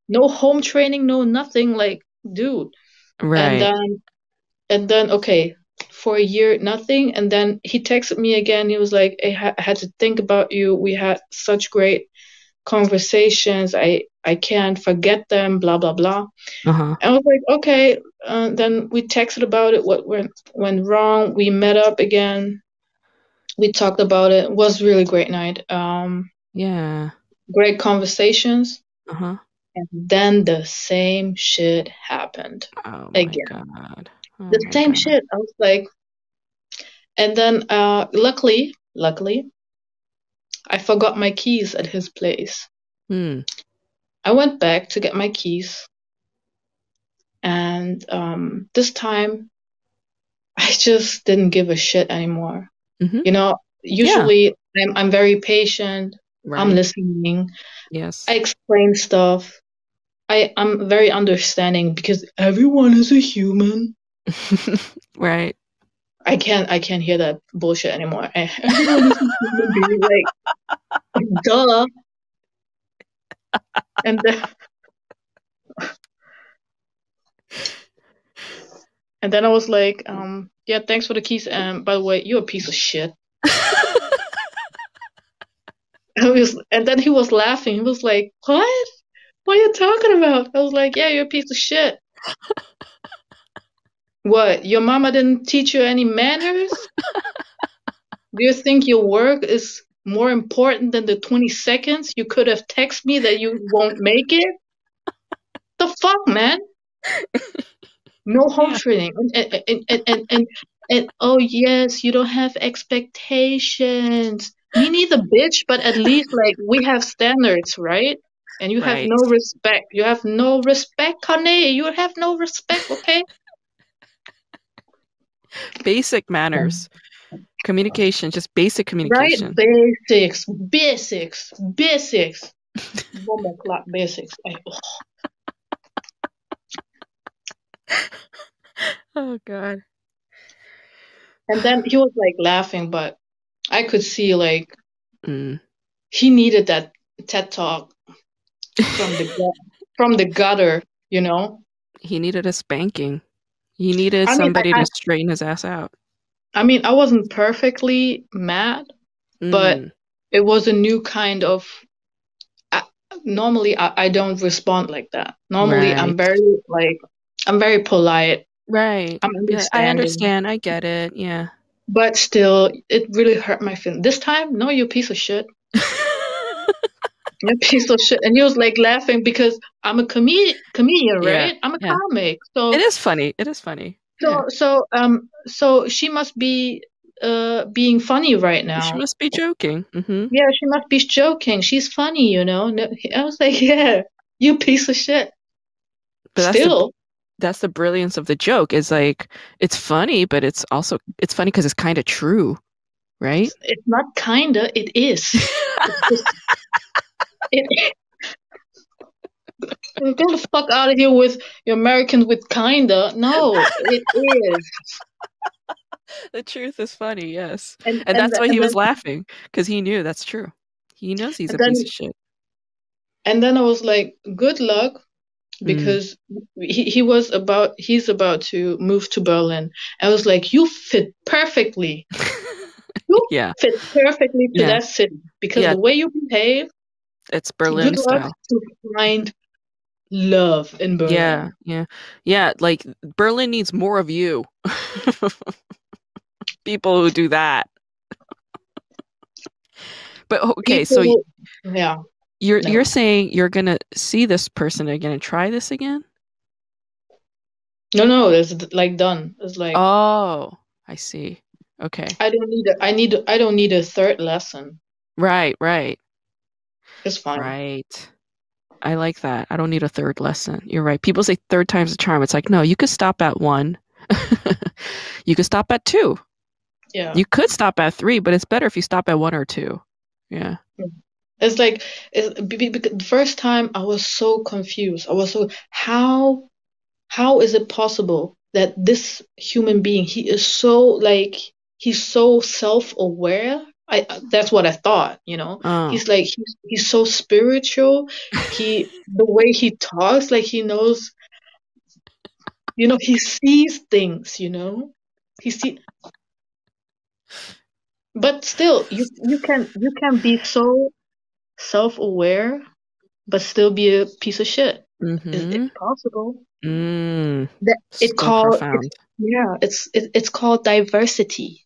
B: no home training, no nothing. Like, dude. And
A: Right.
B: then okay, for a year nothing. And then he texted me again. He was like, I had to think about you. We had such great conversations. I can't forget them. Blah blah blah.
A: Uh-huh.
B: And I was like, okay. Then we texted about it. What went wrong? We met up again. We talked about it. It was a really great night.
A: Yeah.
B: Great conversations.
A: Uh-huh.
B: And then the same shit happened
A: Oh my
B: again.
A: God. Oh
B: The
A: my
B: same
A: God.
B: shit. I was like, and then luckily, I forgot my keys at his place.
A: Hmm.
B: I went back to get my keys, and this time I just didn't give a shit anymore.
A: Mm-hmm.
B: You know,
A: Yeah.
B: usually I'm very patient. I'm
A: Right.
B: listening. I
A: Yes.
B: explain stuff. I'm very understanding because everyone is a human.
A: Right.
B: I can't hear that bullshit anymore. Everyone is a human being, like duh. And then, and then I was like, yeah, thanks for the keys. And by the way, you're a piece of shit. And then he was laughing. He was like, what? What are you talking about? I was like, yeah, you're a piece of shit. What? Your mama didn't teach you any manners? Do you think your work is more important than the 20 seconds you could have texted me that you won't make it? The fuck, man? No home
A: Yeah.
B: training. And oh yes, you don't have expectations. Me neither, bitch, but at least like we have standards, right? And you have
A: Right.
B: no respect. You have no respect, honey. You have no respect, okay?
A: Basic manners. Communication, just basic
B: Right?
A: communication.
B: Basics. Bomba clock basics.
A: Oh God.
B: And then he was like laughing, but I could see like
A: Mm.
B: he needed that TED talk from from the gutter, you know.
A: He needed a spanking. He needed
B: I mean,
A: somebody to straighten his ass out.
B: I mean, I wasn't perfectly mad, but
A: Mm.
B: it was a new kind of. I, normally, I don't respond like that. Normally,
A: Right.
B: I'm very polite.
A: Right.
B: I'm
A: Be like, I
B: understanding,
A: understand. I get it. Yeah.
B: but still, it really hurt my feelings. This time, no, you piece of shit. You piece of shit. And he was like laughing because I'm a comedian,
A: Yeah.
B: right? I'm a
A: Yeah.
B: comic.
A: It is funny. It is funny. Yeah.
B: So she must be being funny right
A: She
B: now.
A: must be joking. Hmm.
B: Yeah, she must be joking. She's funny, you know. No, I was like, yeah, you piece of shit.
A: But that's the
B: Still,
A: that's the brilliance of the joke is like it's funny, but it's funny because it's kind of true, right?
B: it's not kinda, it is. It's just, it, get the fuck out of here with your Americans with kinda. No, it is.
A: The truth is funny, yes. And
B: And
A: that's why he
B: and
A: was
B: then
A: laughing because he knew that's true. He knows he's
B: and
A: a piece of
B: then
A: shit.
B: And then I was like, good luck,
A: Mm.
B: because he's about to move to Berlin. I was like, you fit perfectly. You
A: Yeah.
B: fit perfectly to
A: Yeah.
B: that city because
A: Yeah.
B: the way you behave,
A: It's
B: good
A: Berlin
B: luck
A: style.
B: to find love in
A: Yeah.
B: Berlin.
A: Yeah. Yeah. Like Berlin needs more of you. People who do that. But okay, so
B: People, yeah,
A: you're
B: no.
A: saying you're gonna see this person again and try this again?
B: No, no, it's like done. It's like
A: Oh, I see. Okay.
B: I don't need a third lesson.
A: Right, right,
B: It's fine.
A: right. I like that. I don't need a third lesson. You're right. People say third time's a charm. It's like, no, you could stop at one. You could stop at two.
B: Yeah.
A: You could stop at three, but it's better if you stop at one or two. Yeah.
B: It's like the first time I was so confused. I was so how is it possible that this human being, he is so like he's so self-aware. I That's what I thought, you know.
A: Oh.
B: He's like he's so spiritual. The way he talks, like he knows, you know, he sees things, you know. He see But still you can be so self-aware but still be a piece of shit. It's
A: Mm-hmm.
B: possible.
A: Mm.
B: That
A: So profound.
B: it's called diversity.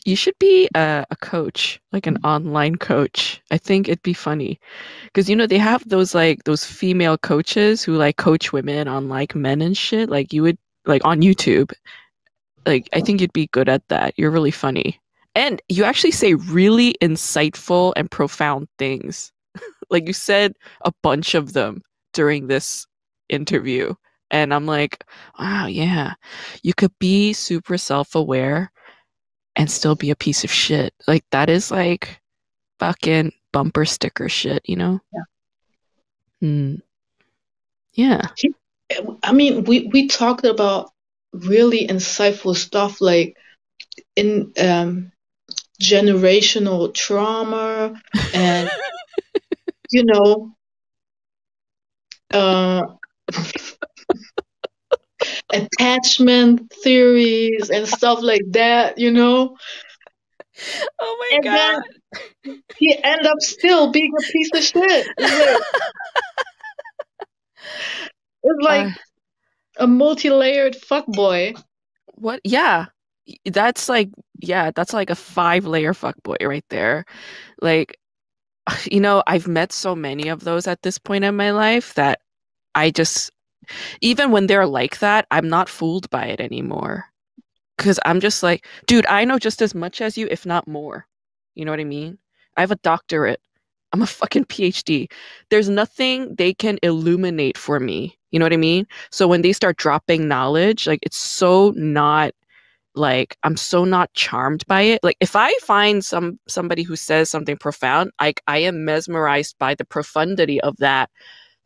A: You should be a coach, like an online coach. I think it'd be funny because they have those female coaches who like coach women on like men and shit. Like you would like on YouTube. Like I think you'd be good at that. You're really funny. And you actually say really insightful and profound things. Like you said a bunch of them during this interview. And I'm like, wow, yeah. You could be super self-aware and still be a piece of shit. Like that is like fucking bumper sticker shit, you know?
B: Yeah.
A: Mm, yeah.
B: He- I mean, we talked about really insightful stuff like in generational trauma and you know uh attachment theories and stuff like that, you know.
A: Oh my
B: And then
A: god.
B: he end up still being a piece of shit. It's
A: Uh,
B: like a multi-layered fuckboy.
A: what? Yeah. That's like, yeah, that's like a 5-layer fuckboy right there. Like, I've met so many of those at this point in my life that I just, even when they're like that, I'm not fooled by it anymore. Because I'm just like, dude, I know just as much as you, if not more. You know what I mean? I have a doctorate. I'm a fucking PhD. There's nothing they can illuminate for me. You know what I mean? So when they start dropping knowledge, like it's so not like I'm so not charmed by it. Like if I find somebody who says something profound, I am mesmerized by the profundity of that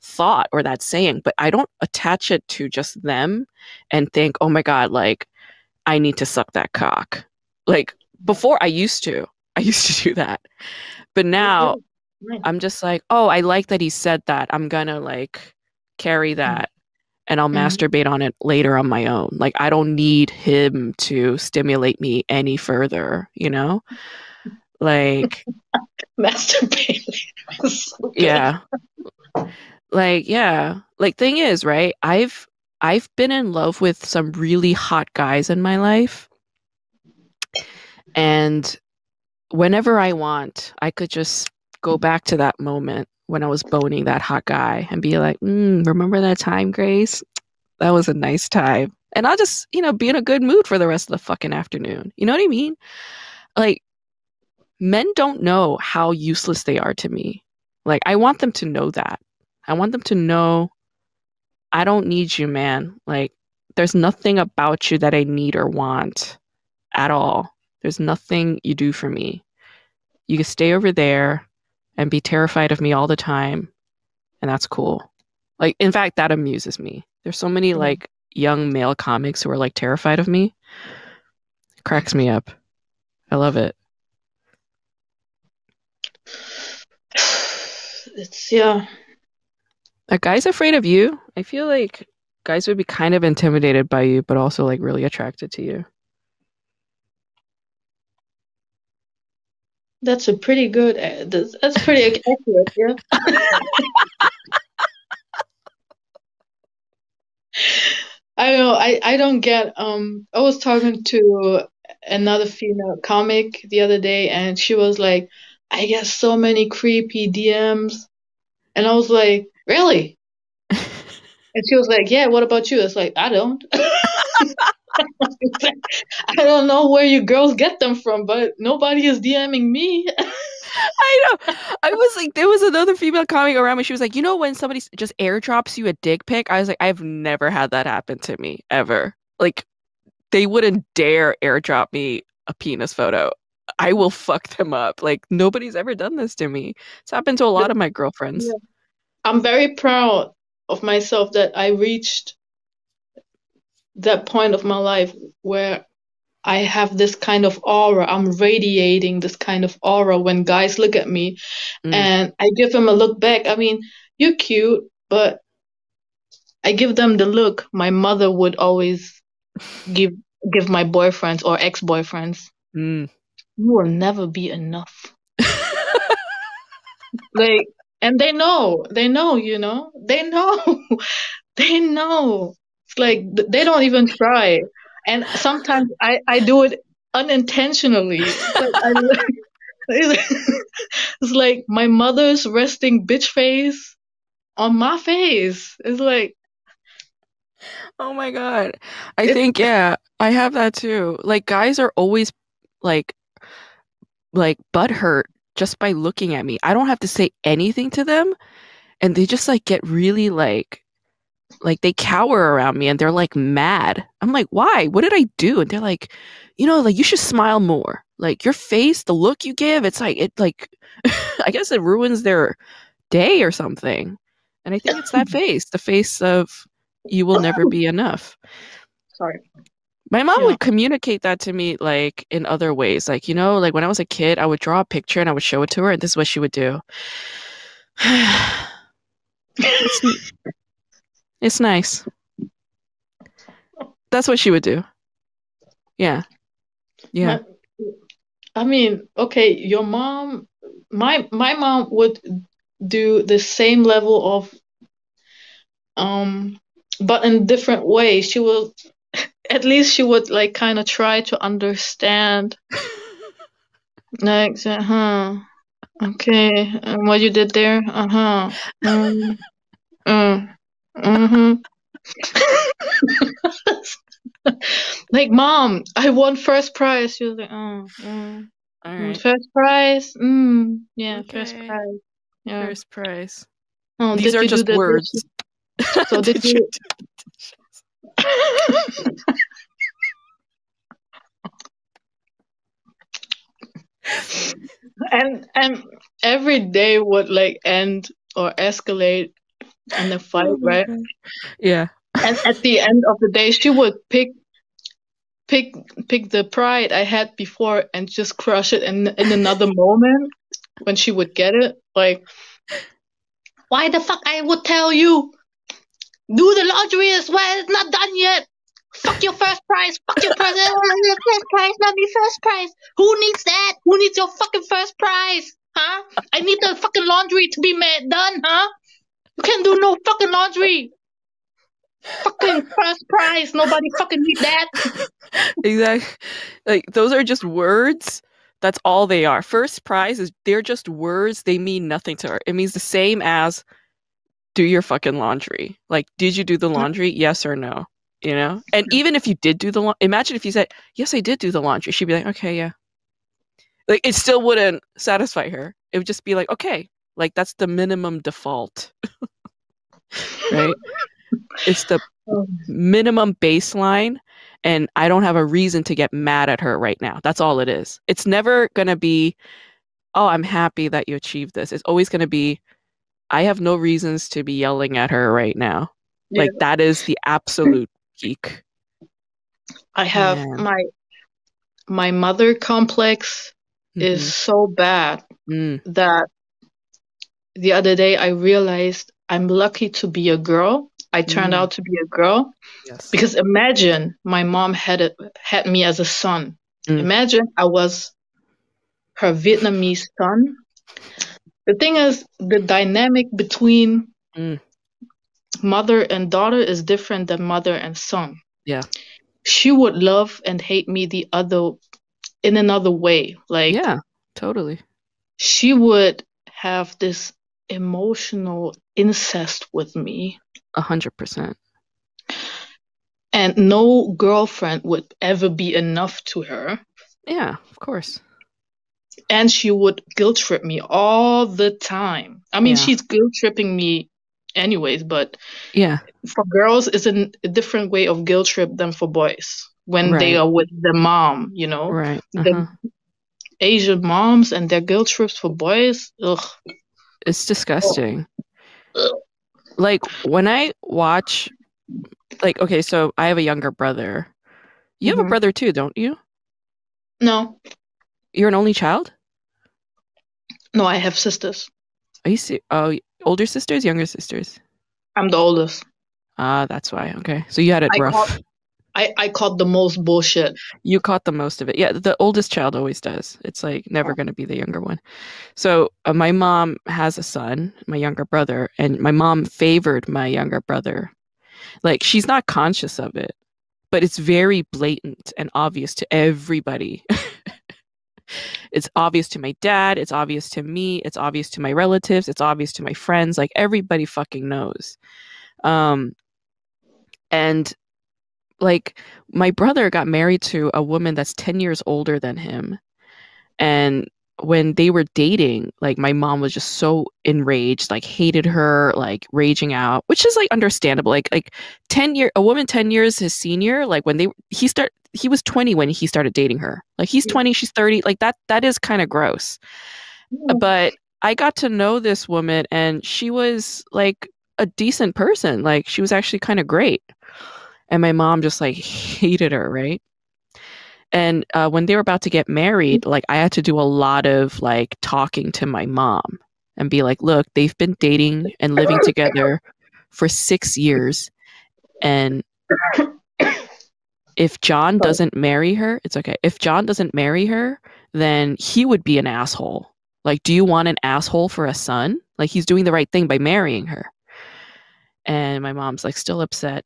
A: thought or that saying, but I don't attach it to just them and think, "Oh my god, like I need to suck that cock." Like before I used to. I used to do that. But now
B: Right.
A: I'm just like, "Oh, I like that he said that. I'm gonna like carry that and I'll
B: Mhm.
A: masturbate on it later on my own. Like I don't need him to stimulate me any further, you know?" Like,
B: Masturbating is so good.
A: yeah. Like, yeah. Like thing is, right? I've been in love with some really hot guys in my life, and whenever I want, I could just go back to that moment when I was boning that hot guy and be like, remember that time, Grace? That was a nice time. And I'll just, be in a good mood for the rest of the fucking afternoon. You know what I mean? Like, men don't know how useless they are to me. Like, I want them to know that. I want them to know I don't need you, man. Like, there's nothing about you that I need or want at all. There's nothing you do for me. You can stay over there and be terrified of me all the time, and that's cool. Like, in fact, that amuses me. There's so many
B: Yeah.
A: like young male comics who are like terrified of me. It cracks me up. I love it.
B: It's yeah.
A: Are guys afraid of you? I feel like guys would be kind of intimidated by you, but also like really attracted to you.
B: That's a pretty good. That's pretty accurate. Yeah. I know. I don't get. I was talking to another female comic the other day, and she was like, "I get so many creepy DMs," and I was like, "Really?" And she was like, "Yeah. What about you?" It's like I don't. I don't know where you girls get them from, but nobody is DMing me.
A: I know. I was like, there was another female comic around me. She was like, you know, when somebody just airdrops you a dick pic? I was like, I've never had that happen to me ever. Like, they wouldn't dare airdrop me a penis photo. I will fuck them up. Like, nobody's ever done this to me. It's happened to a lot of my girlfriends.
B: Yeah. I'm very proud of myself that I reached that point of my life where I have this kind of aura. I'm radiating this kind of aura when guys look at me
A: Mm.
B: and I give them a look back. I mean, you're cute, but I give them the look my mother would always give give my boyfriends or ex-boyfriends.
A: Mm.
B: You will never be enough. Like, and they know, they know, they know. It's like they don't even try. And sometimes I do it unintentionally. It's like it's like my mother's resting bitch face on my face. It's like
A: Oh my God. I
B: it.
A: think, yeah, I have that too. Like, guys are always like, butthurt just by looking at me. I don't have to say anything to them, and they just like get really like they cower around me and they're like mad. I'm like, why? What did I do? And they're like, like you should smile more. Like your face, the look you give, it's like it like I guess it ruins their day or something. And I think it's that face, the face of you will never be enough.
B: Sorry.
A: My mom
B: Yeah.
A: would communicate that to me like in other ways. Like, like when I was a kid, I would draw a picture and I would show it to her, and this is what she would do. it's it's nice. That's what she would do. Yeah. Yeah.
B: My, I mean, okay, your mom, my mom would do the same level of but in different ways. She will at least she would like kind of try to understand, like, say, huh, okay, and what you did there, uh-huh, mm-hmm. Like, mom, I won first prize. She was like,
A: All right.
B: first prize, yeah, first
A: Okay.
B: prize, yeah.
A: First prize.
B: Oh,
A: These
B: did
A: are
B: you do
A: just
B: the
A: words.
B: dishes? So did
A: Did you
B: you?
A: do the dishes?
B: And every day would like end or escalate in a fight,
A: Oh my
B: right?
A: God. Yeah.
B: And at the end of the day, she would pick pick the pride I had before and just crush it in another moment when she would get it. Like, why the fuck I would tell you do the laundry as well? It's not done yet. Fuck your first prize. Fuck your first, first prize. Not me first prize. Who needs that? Who needs your fucking first prize? Huh? I need the fucking laundry to be done, huh? You can't do no fucking laundry. Fucking first prize. Nobody fucking need that.
A: Exactly. Like those are just words. That's all they are. First prize is they're just words. They mean nothing to her. It means the same as do your fucking laundry. Like, did you do the laundry? Yes or no? And even if you did do the imagine if you said, yes, I did do the laundry. She'd be like, okay, yeah. Like, it still wouldn't satisfy her. It would just be like, okay, like that's the minimum default, right? It's the minimum baseline. And I don't have a reason to get mad at her right now. That's all it is. It's never going to be, oh, I'm happy that you achieved this. It's always going to be, I have no reasons to be yelling at her right now.
B: Yeah.
A: Like that is the absolute peak.
B: I have
A: Man.
B: my mother complex is
A: Mm-hmm.
B: so bad
A: Mm.
B: that the other day I realized I'm lucky to be a girl. I turned
A: Mm,
B: out to be a girl
A: yes.
B: because imagine my mom had me as a son.
A: Mm,
B: Imagine I was her Vietnamese son. The thing is, the dynamic between
A: mm,
B: mother and daughter is different than mother and son.
A: yeah.
B: She would love and hate me the other in another way. Like
A: Yeah, totally.
B: she would have this emotional incest with me,
A: 100%.
B: and no girlfriend would ever be enough to her.
A: Yeah, of course.
B: And she would guilt trip me all the time. I mean,
A: Yeah.
B: she's guilt tripping me anyways, but
A: Yeah.
B: for girls, it's a different way of guilt trip than for boys when they
A: Right.
B: are with the mom, you know?
A: Right.
B: The Asian moms and their guilt trips for boys, ugh.
A: It's
B: Oh,
A: disgusting.
B: ugh.
A: Like when I watch, like, okay, so I have a younger brother. You have a
B: Hmm.
A: brother too, don't you?
B: No,
A: You're an only child?
B: no, I have sisters.
A: Are you oh, older sisters, younger sisters?
B: I'm the oldest.
A: Ah, that's why. Okay. So you had it
B: I caught
A: rough.
B: I caught the most bullshit.
A: You caught the most of it. Yeah, the oldest child always does. It's like never going to be the younger one. So my mom has a son, my younger brother, and my mom favored my younger brother. Like she's not conscious of it, but it's very blatant and obvious to everybody. It's obvious to my dad, it's obvious to me, it's obvious to my relatives, it's obvious to my friends. Like everybody fucking knows. Um, and like my brother got married to a woman that's 10 years older than him. And when they were dating, like my mom was just so enraged, like hated her, like raging out, which is like understandable. Like a woman 10 years his senior, like when he was 20 when he started dating her. Like he's 20, she's 30, like that is kind of gross. But I got to know this woman and she was like a decent person. Like she was actually kind of great. And my mom just like hated her, right? And when they were about to get married, like I had to do a lot of like talking to my mom and be like, look, they've been dating and living together for 6 years. And if John doesn't marry her, it's okay. If John doesn't marry her, then he would be an asshole. Like, do you want an asshole for a son? Like, he's doing the right thing by marrying her. And my mom's like still upset.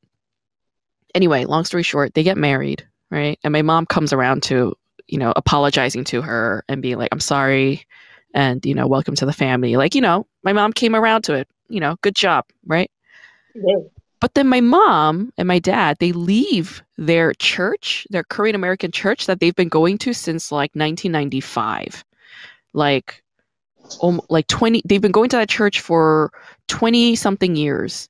A: Anyway, long story short, they get married, right? And my mom comes around to, apologizing to her and being like, I'm sorry. And, welcome to the family. Like, my mom came around to it, good job, right?
B: Yeah.
A: But then my mom and my dad, they leave their church, their Korean American church that they've been going to since like 1995. Like, like 20, they've been going to that church for 20 something years.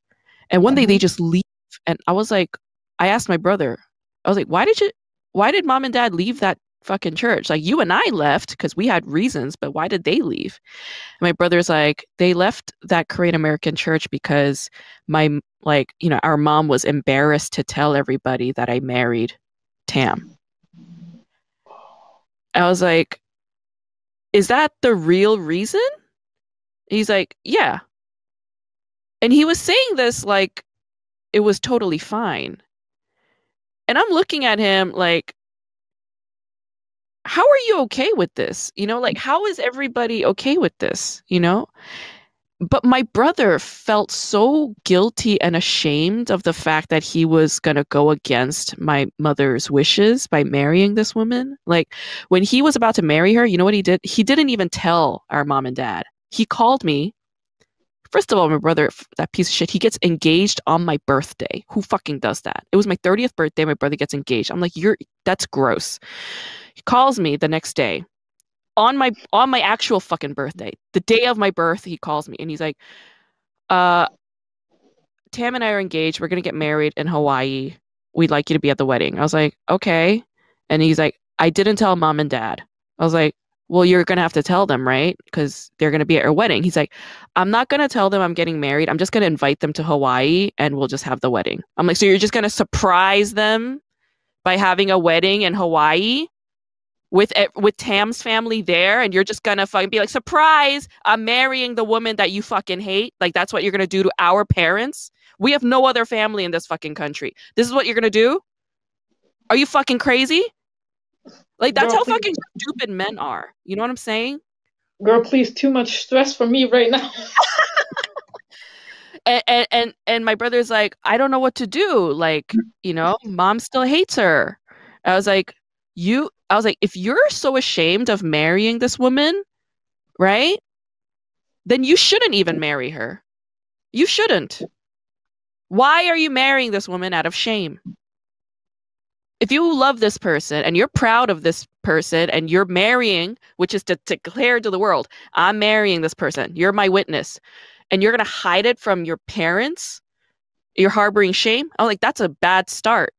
A: And one day they
B: Mhm.
A: just leave. And I asked my brother, I was like, why did mom and dad leave that fucking church? Like you and I left because we had reasons, but why did they leave? And my brother's like, they left that Korean American church because our mom was embarrassed to tell everybody that I married Tam. I was like, is that the real reason? He's like, yeah. And he was saying this like it was totally fine. And I'm looking at him like, how are you okay with this? Like, how is everybody okay with this? But my brother felt so guilty and ashamed of the fact that he was going to go against my mother's wishes by marrying this woman. Like, when he was about to marry her, you know what he did? He didn't even tell our mom and dad. He called me. First of all, my brother, that piece of shit, he gets engaged on my birthday. Who fucking does that? It was my 30th birthday. My brother gets engaged. I'm like, that's gross. He calls me the next day on my actual fucking birthday. The day of my birth, he calls me and he's like, uh, Tam and I are engaged. We're gonna get married in Hawaii. We'd like you to be at the wedding. I was like, okay. And he's like, I didn't tell mom and dad. I was like, well, you're gonna have to tell them, right? Because they're gonna be at our wedding. He's like, I'm not gonna tell them I'm getting married. I'm just gonna invite them to Hawaii and we'll just have the wedding. I'm like, so you're just gonna surprise them by having a wedding in Hawaii? with Tam's family there, and you're just gonna fucking be like, surprise, I'm marrying the woman that you fucking hate. Like that's what you're gonna do to our parents. We have no other family in this fucking country. This is what you're gonna do? Are you fucking crazy? Like that's
B: Girl,
A: how
B: please,
A: fucking stupid men are. You know what I'm saying?
B: girl, please, too much stress for me right now.
A: And my brother's like, I don't know what to do. Like, mom still hates her. I was like, if you're so ashamed of marrying this woman, right? Then you shouldn't even marry her. You shouldn't. Why are you marrying this woman out of shame? If you love this person and you're proud of this person and you're marrying, which is to declare to the world, I'm marrying this person, you're my witness, and you're going to hide it from your parents, you're harboring shame. I'm like, that's a bad start.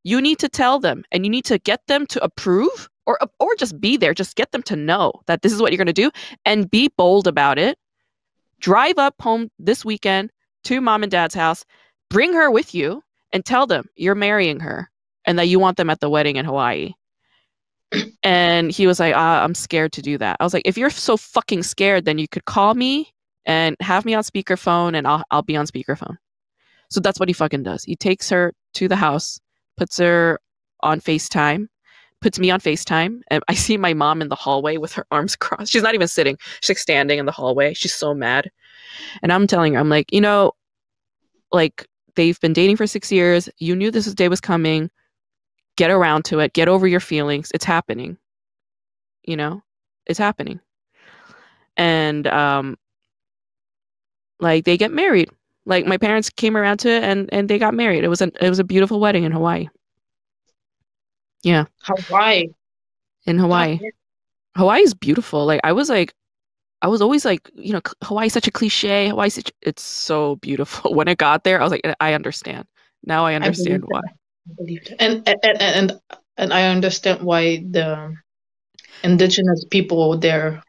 A: You need to tell them and you need to get them to approve or just be there. Just get them to know that this is what you're going to do and be bold about it. Drive up home this weekend to mom and dad's house, bring her with you and tell them you're marrying her and that you want them at the wedding in Hawaii. And he was like, I'm scared to do that. I was like, if you're so fucking scared, then you could call me and have me on speakerphone and I'll be on speakerphone. So that's what he fucking does. He takes her to the house, puts her on FaceTime, puts me on FaceTime. And I see my mom in the hallway with her arms crossed. She's not even sitting. She's like standing in the hallway. She's so mad. And I'm telling her, I'm like, like they've been dating for 6 years. You knew this day was coming. Get around to it. Get over your feelings. It's happening. It's happening. And like they get married. Like my parents came around to it and they got married. It was a beautiful wedding in Hawaii. Yeah.
B: Hawaii.
A: In Hawaii. Hawaii is beautiful. Like I was always like, Hawaii's such a cliche. It's so beautiful. When it got there, I was like, I understand. Now I understand why.
B: I believe that. And I understand why the indigenous people there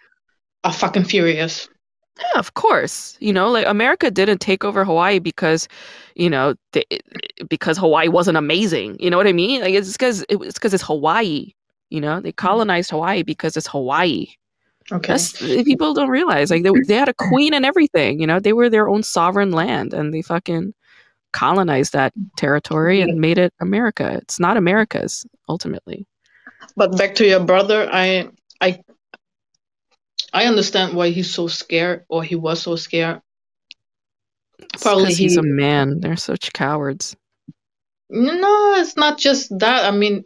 B: are fucking furious.
A: Yeah, of course. Like America didn't take over Hawaii because, because Hawaii wasn't amazing. You know what I mean? Like it's because it's Hawaii. They colonized Hawaii because it's Hawaii.
B: Okay.
A: People don't realize. Like they had a queen and everything. They were their own sovereign land, and they fucking colonized that territory and made it America. It's not America's ultimately.
B: But back to your brother, I understand why he's so scared, or he was so scared.
A: Probably because he's a man. They're such cowards.
B: No, it's not just that. I mean,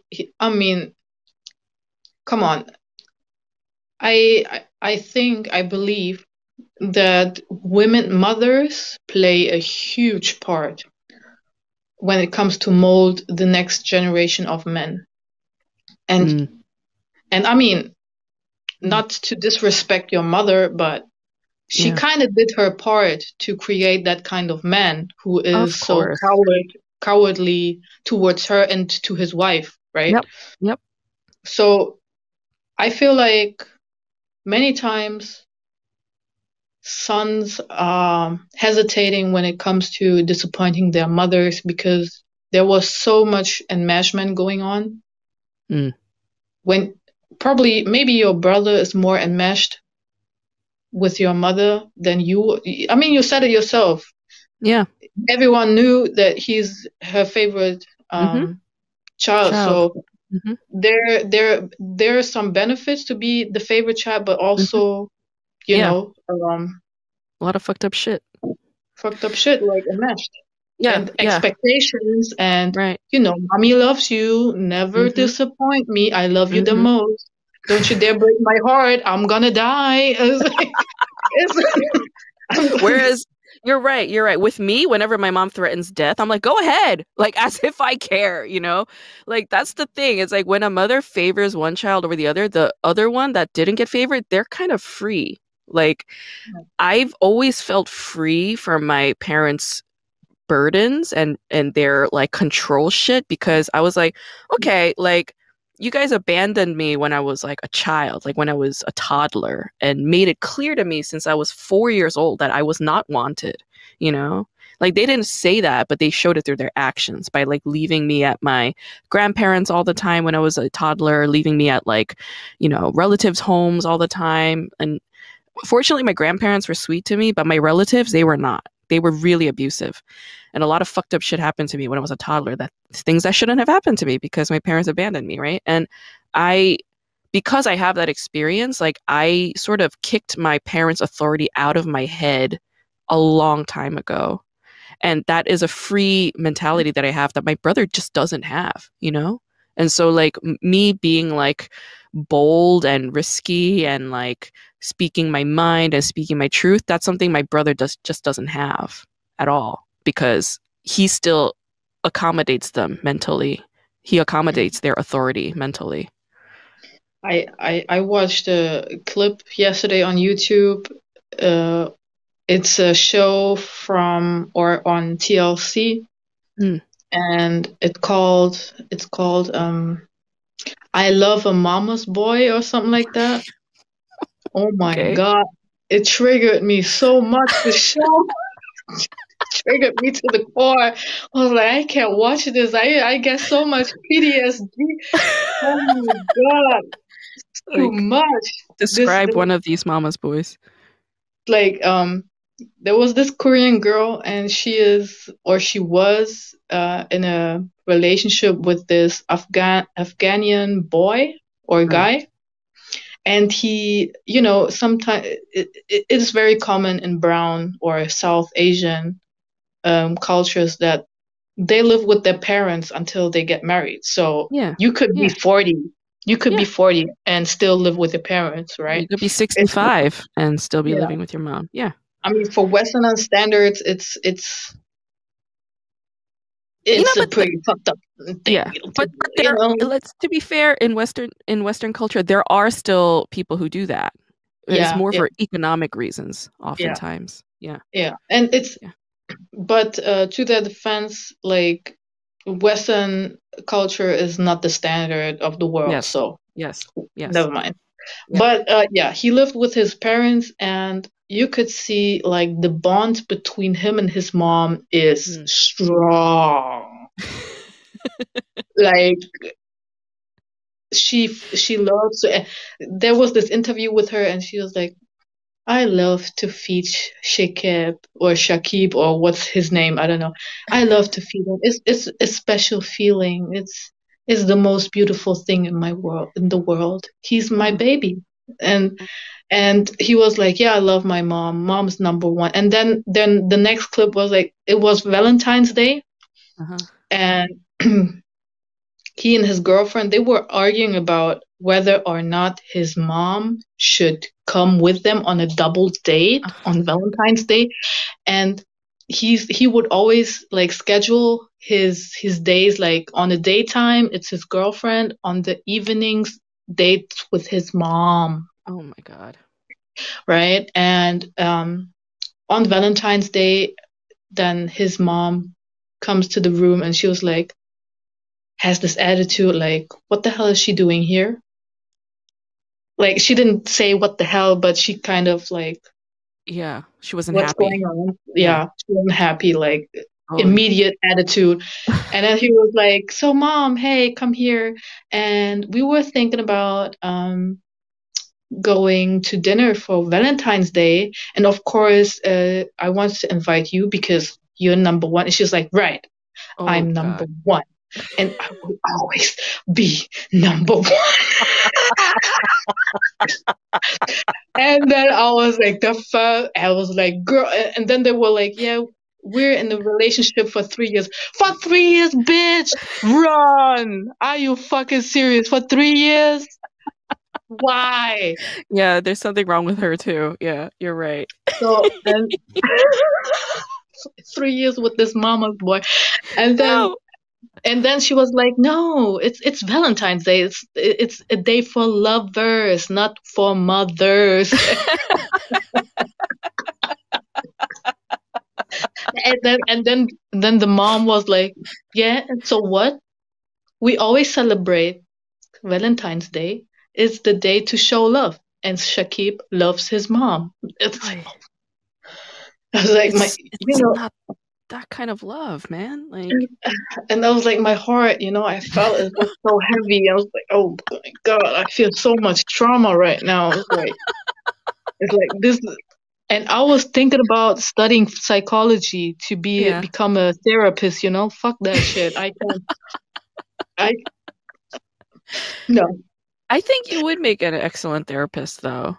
B: come on. I believe that women mothers play a huge part when it comes to mold the next generation of men. And I mean, not to disrespect your mother, but she kind of did her part to create that kind of man who is so cowardly towards her and to his wife, right?
A: Yep.
B: So I feel like many times sons are hesitating when it comes to disappointing their mothers because there was so much enmeshment going on. When probably maybe your brother is more enmeshed with your mother than you. I mean, you said it yourself.
A: Yeah.
B: Everyone knew that he's her favorite child. So there are some benefits to be the favorite child, but also, you know,
A: a lot of fucked up shit.
B: Fucked up shit like enmeshed.
A: Yeah.
B: And expectations and,
A: right.
B: Mommy loves you. Never disappoint me. I love you the most. Don't you dare break my heart. I'm gonna die.
A: Whereas you're right. With me, whenever my mom threatens death, I'm like, go ahead. Like as if I care, Like that's the thing. It's like when a mother favors one child over the other one that didn't get favored, they're kind of free. Like I've always felt free from my parents' burdens and their like control shit because I was like, okay, like you guys abandoned me when I was like a child, like when I was a toddler, and made it clear to me since I was 4 years old that I was not wanted, Like they didn't say that, but they showed it through their actions by like leaving me at my grandparents all the time when I was a toddler, leaving me at like, relatives' homes all the time. And fortunately, my grandparents were sweet to me, but my relatives, they were not. They were really abusive. And a lot of fucked up shit happened to me when I was a toddler, that things that shouldn't have happened to me because my parents abandoned me, right? And I because I have that experience, like I sort of kicked my parents' authority out of my head a long time ago. And that is a free mentality that I have that my brother just doesn't have. And so like me being like bold and risky and like speaking my mind and speaking my truth, that's something my brother just doesn't have at all because he still accommodates them mentally. He accommodates their authority mentally.
B: I watched a clip yesterday on YouTube. Uh, it's a show from or on TLC,
A: Mm,
B: and it's called I Love a Mama's Boy or something like that. Oh my
A: okay.
B: God, it triggered me so much. The show triggered me to the core. I was like, I can't watch this. I get so much PTSD. Oh my God, too
A: Like
B: much. This
A: describe one of these mama's boys.
B: like there was this Korean girl, and she was in a relationship with this Afghanian boy or
A: Right.
B: guy. And he, sometimes it is very common in brown or South Asian cultures that they live with their parents until they get married. So
A: Yeah.
B: you could be
A: Yeah.
B: 40, you could be
A: Yeah.
B: 40 and still live with your parents,
A: You
B: right?
A: could be
B: It's
A: 65 and still be
B: yeah.
A: living with your mom. Yeah.
B: I mean, for Western standards, it's a
A: But
B: pretty fucked up thing
A: yeah.
B: to do,
A: But there let's to be fair in Western culture, there are still people who do that. It's
B: Yeah,
A: more
B: yeah,
A: for economic reasons
B: yeah,
A: oftentimes. Yeah.
B: yeah. And
A: Yeah.
B: but to their defense, like Western culture is not the standard of the world,
A: Yes.
B: so
A: Yes. Yes.
B: never mind.
A: Yeah.
B: But yeah, he lived with his parents, and you could see like the bond between him and his mom is
A: Mm.
B: strong. Like she loves. There was this interview with her, and she was like, I love to feed Shakib or Shakib or what's his name, I don't know. I love to feed him. It's a special feeling. It's the most beautiful thing in the world. He's my
A: Oh.
B: baby. And and he was like, yeah, I love my mom. Mom's number one. And then the next clip was like it was Valentine's Day,
A: Uh-huh.
B: and he and his girlfriend, they were arguing about whether or not his mom should come with them on a double date on Valentine's Day. And he would always like schedule his days, like on the daytime it's his girlfriend, on the evenings dates with his mom,
A: Oh my God.
B: right? And on Valentine's Day, then his mom comes to the room, and she was like, has this attitude like, what the hell is she doing here? Like she didn't say what the hell, but she kind of like,
A: Yeah. She wasn't
B: what's going
A: happy.
B: on?
A: Yeah.
B: Yeah, she wasn't happy, like
A: Totally.
B: immediate attitude. And then he was like, so mom, hey, come here. And we were thinking about going to dinner for Valentine's Day. And of course, I want to invite you because you're number one. And she was like, right,
A: Oh
B: I'm number
A: God.
B: one. And I will always be number one. And then I was like, the fuck? I was like, girl. And then they were like, yeah, we're in a relationship for 3 years. For 3 years, bitch, run. Are you fucking serious? For 3 years? Why?
A: Yeah, there's something wrong with her too. Yeah, you're right.
B: So, and 3 years with this mama's boy. And then
A: No.
B: and then she was like, "No, it's Valentine's Day. It's a day for lovers, not for mothers." And then the mom was like, "Yeah, and so what? We always celebrate Valentine's Day. It's the day to show love, and Shakib loves his mom." It's,
A: Ay,
B: I was like,
A: it's
B: you know,
A: not that kind of love, man.
B: And,
A: Like,
B: and that was like my heart, I felt it was so heavy. I was like, oh my God, I feel so much trauma right now. It's like this. And I was thinking about studying psychology to
A: yeah.
B: become a therapist. Fuck that shit. I can't. I No.
A: I think you would make an excellent therapist, though.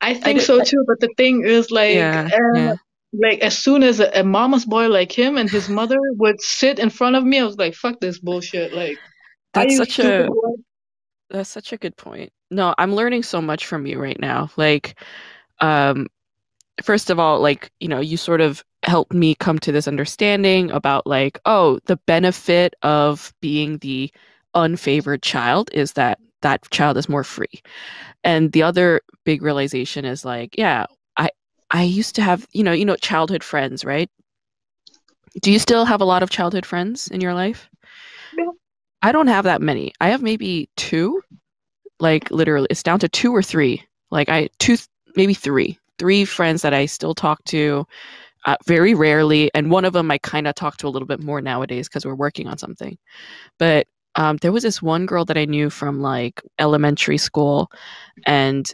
B: I
A: I
B: think
A: do.
B: so too. But the thing is,
A: Yeah, yeah.
B: like as soon as a mama's boy like him and his mother would sit in front of me, I was like, fuck this bullshit. Like, are
A: That's
B: you
A: such
B: stupid?
A: a
B: What?
A: that's such a good point. No, I'm learning so much from you right now. Like, um, first of all, like, you sort of helped me come to this understanding about like, oh, the benefit of being the unfavored child is that that child is more free. And the other big realization is like, yeah, I I used to have, childhood friends, right? Do you still have a lot of childhood friends in your life?
B: Yeah.
A: I don't have that many. I have maybe two, like literally, it's down to two or three. Like two, maybe three friends that I still talk to very rarely, and one of them I kind of talk to a little bit more nowadays because we're working on something. But there was this one girl that I knew from like elementary school, and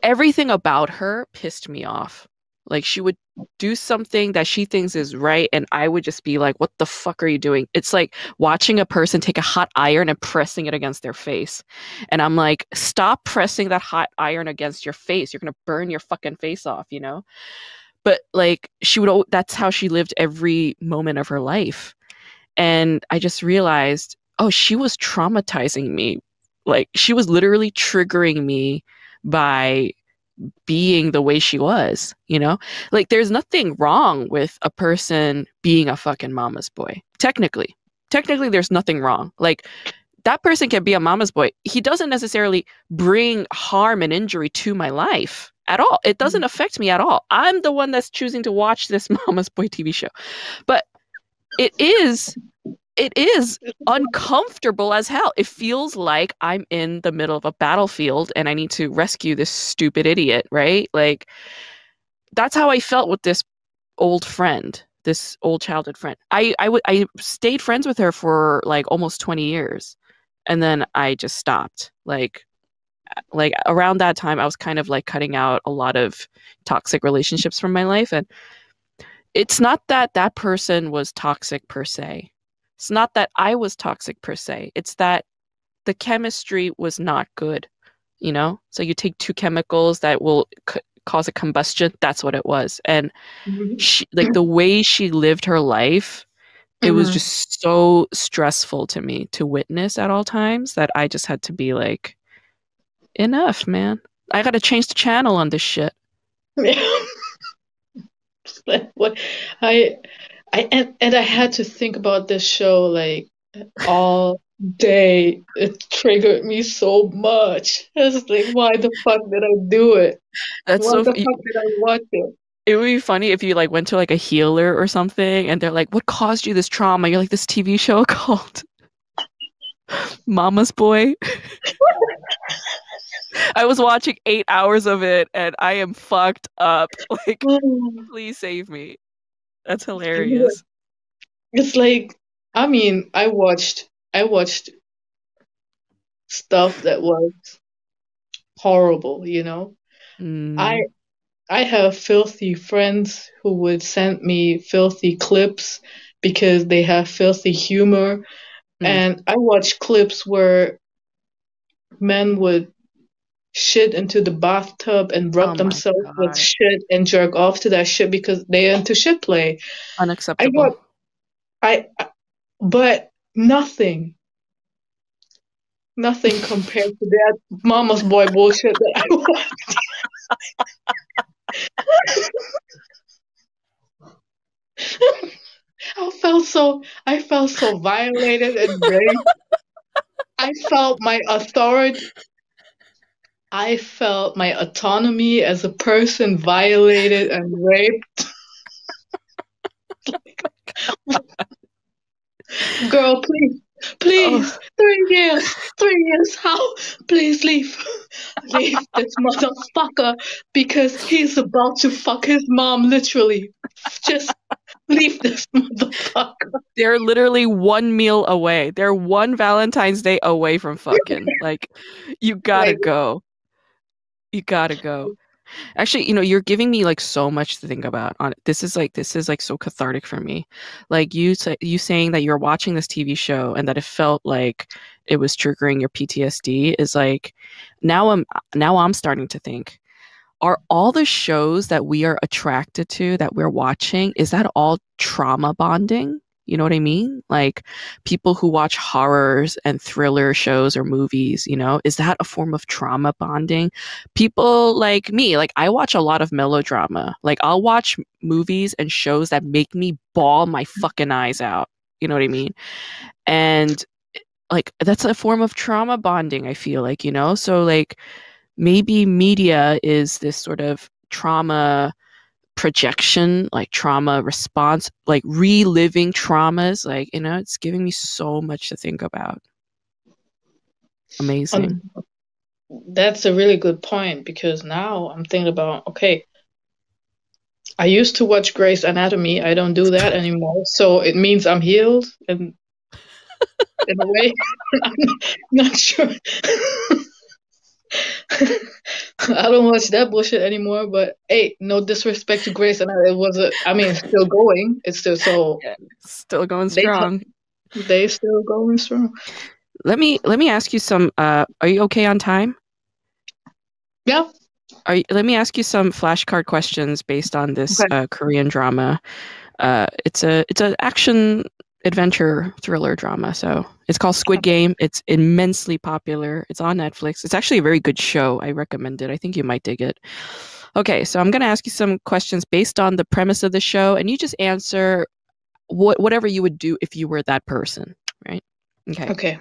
A: everything about her pissed me off. Like she would do something that she thinks is right, and I would just be like, "What the fuck are you doing?" It's like watching a person take a hot iron and pressing it against their face, and I'm like, "Stop pressing that hot iron against your face. You're gonna burn your fucking face off," you know. But like that's how she lived every moment of her life, and I just realized, oh, she was traumatizing me. Like she was literally triggering me by being the way she was, you know? Like there's nothing wrong with a person being a fucking mama's boy. Technically. Technically there's nothing wrong. Like that person can be a mama's boy. He doesn't necessarily bring harm and injury to my life at all. It doesn't affect me at all. I'm the one that's choosing to watch this mama's boy TV show. But it is it is uncomfortable as hell. It feels like I'm in the middle of a battlefield and I need to rescue this stupid idiot, right? Like that's how I felt with this old friend, this old childhood friend. I stayed friends with her for like almost 20 years, and then I just stopped. Like around that time I was kind of like cutting out a lot of toxic relationships from my life, and it's not that that person was toxic per se. It's not that I was toxic per se. It's that the chemistry was not good, you know? So you take two chemicals that will cause a combustion. That's what it was. And
B: Mhm.
A: she, like the way she lived her life, it was
B: Mhm.
A: just so stressful to me to witness at all times that I just had to be like, enough, man. I got to change the channel on this shit.
B: Yeah. Like, what I and I had to think about this show like all day. It triggered me so much. I was like, why the fuck did I do it?
A: That's
B: Why
A: so.
B: the fuck did I watch it?
A: It would be funny if you like went to like a healer or something and they're like, "What caused you this trauma?" You're like, "This TV show called Mama's Boy." I was watching 8 hours of it and I am fucked up. Like, please save me. That's hilarious.
B: It's like, I mean, I watched stuff that was horrible. I
A: Mm,
B: I have filthy friends who would send me filthy clips because they have filthy humor.
A: mm.
B: And I watch clips where men would shit into the bathtub and
A: Oh
B: rub
A: my
B: themselves with
A: God.
B: shit and jerk off to that shit because they're into shit play. I
A: Unacceptable.
B: got but nothing compared to that mama's boy bullshit that I watched. I felt so violated and raped. I felt my authority. I felt my autonomy as a person violated and raped. Girl, please, please,
A: Oh,
B: 3 years, 3 years, how? Please leave, leave this motherfucker because he's about to fuck his mom, literally. Just Leave this motherfucker.
A: They're literally one meal away. They're one Valentine's Day away from fucking. Like, you gotta
B: Like,
A: go. You gotta go. Actually, you're giving me like so much to think about on it. This is like so cathartic for me. Like you saying that you're watching this TV show and that it felt like it was triggering your PTSD is like now I'm starting to think, are all the shows that we are attracted to that we're watching, is that all trauma bonding? You know what I mean? Like people who watch horrors and thriller shows or movies, is that a form of trauma bonding? People like me, like I watch a lot of melodrama. Like I'll watch movies and shows that make me bawl my fucking eyes out. You know what I mean? And like that's a form of trauma bonding, I feel like, So like maybe media is this sort of trauma projection, like trauma response, like reliving traumas. Like, it's giving me so much to think about. Amazing.
B: that's a really good point because now I'm thinking about, okay, I used to watch Grey's Anatomy. I don't do that anymore. So it means I'm healed and in a way. I'm not sure. I don't watch that bullshit anymore, but hey, no disrespect to Grace, and it was it's still going. It's still so
A: Yeah, still going
B: they
A: strong.
B: they still going strong.
A: Let me ask you some are you okay on time?
B: Yeah.
A: Let me ask you some flashcard questions based on this
B: Okay.
A: Korean drama. It's a action adventure thriller drama. So it's called Squid Game. It's immensely popular. It's on Netflix. It's actually a very good show. I recommend it. I think you might dig it. Okay, so I'm going to ask you some questions based on the premise of the show, and you just answer whatever you would do if you were that person, right? Okay.
B: Okay.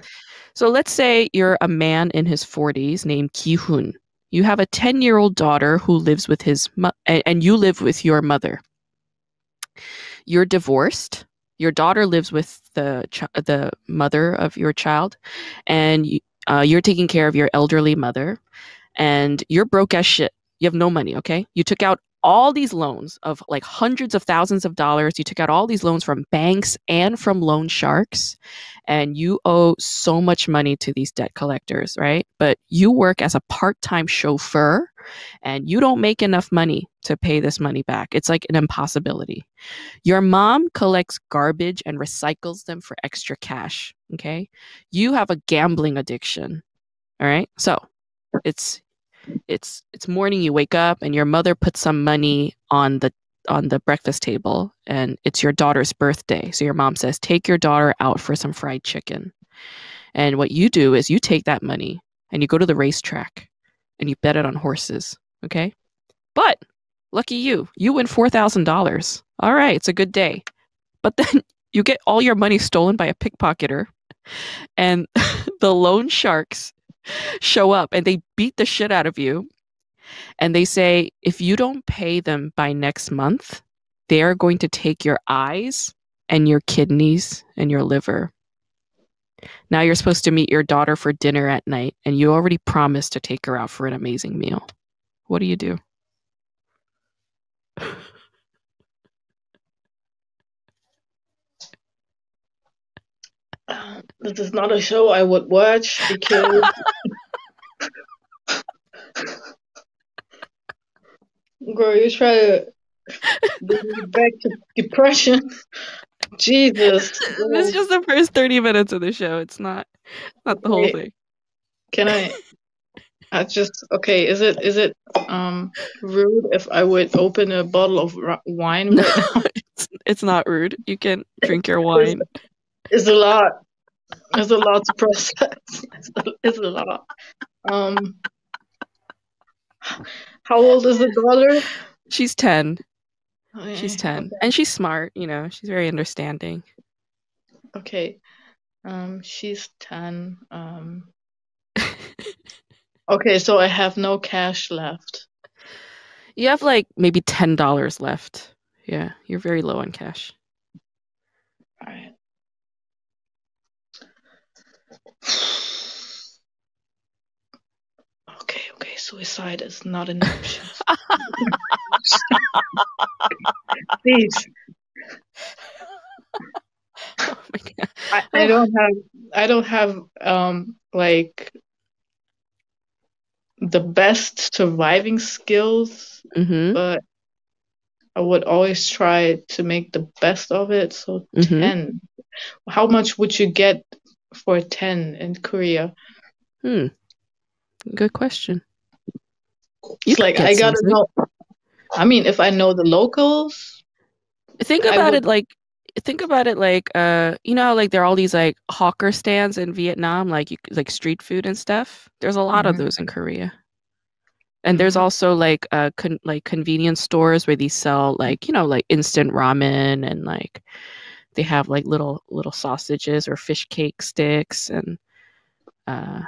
A: So let's say you're a man in his 40s named Ki-hoon. You have a 10-year-old daughter who lives with and you live with your mother. You're divorced. Your daughter lives with the mother of your child, and you're taking care of your elderly mother, and you're broke as shit. You have no money, okay? You took out all these loans of like hundreds of thousands of dollars. You took out all these loans from banks and from loan sharks, and you owe so much money to these debt collectors, right? But you work as a part-time chauffeur, and you don't make enough money to pay this money back. It's like an impossibility. Your mom collects garbage and recycles them for extra cash. Okay. You have a gambling addiction. All right. So it's morning, you wake up and your mother puts some money on the breakfast table and it's your daughter's birthday. So your mom says, take your daughter out for some fried chicken. And what you do is you take that money and you go to the racetrack and you bet it on horses. Okay. But lucky you win $4,000. All right, it's a good day. But then you get all your money stolen by a pickpocketer, and the loan sharks show up and they beat the shit out of you. And they say, if you don't pay them by next month, they are going to take your eyes and your kidneys and your liver. Now you're supposed to meet your daughter for dinner at night, and you already promised to take her out for an amazing meal. What do you do?
B: This is not a show I would watch because girl, you try to bring me back to depression. Jesus.
A: This is just the first 30 minutes of the show. It's not the whole
B: Wait,
A: thing.
B: can I just okay, is it rude if I would open a bottle of wine
A: No,
B: right now?
A: it's not rude. You can drink your
B: It's,
A: wine.
B: it's a lot. It's a lot to process. It's a lot. Um, how old is the daughter?
A: She's 10. She's
B: Okay,
A: 10. And she's smart, she's very understanding.
B: okay. She's 10. Okay, so I have no cash left.
A: You have like maybe $10 left. Yeah, you're very low on cash.
B: All right. Okay, suicide is not an option. Please. I
A: Oh.
B: don't have like the best surviving skills,
A: Mm-hmm.
B: but I would always try to make the best of it. So
A: Mm-hmm.
B: 10. How much would you get for 10 in Korea?
A: Hmm. Good question. You
B: It's
A: could
B: like
A: get
B: I gotta
A: something.
B: know. I mean, if I know the locals,
A: Think
B: I
A: about
B: would.
A: it like think about it like you know how, like there are all these like hawker stands in Vietnam, like like street food and stuff. There's a lot of
B: Hmm.
A: those in Korea. And there's
B: Hmm.
A: also like like convenience stores where they sell like, you know, like instant ramen, and like they have like little sausages or fish cake sticks, and uh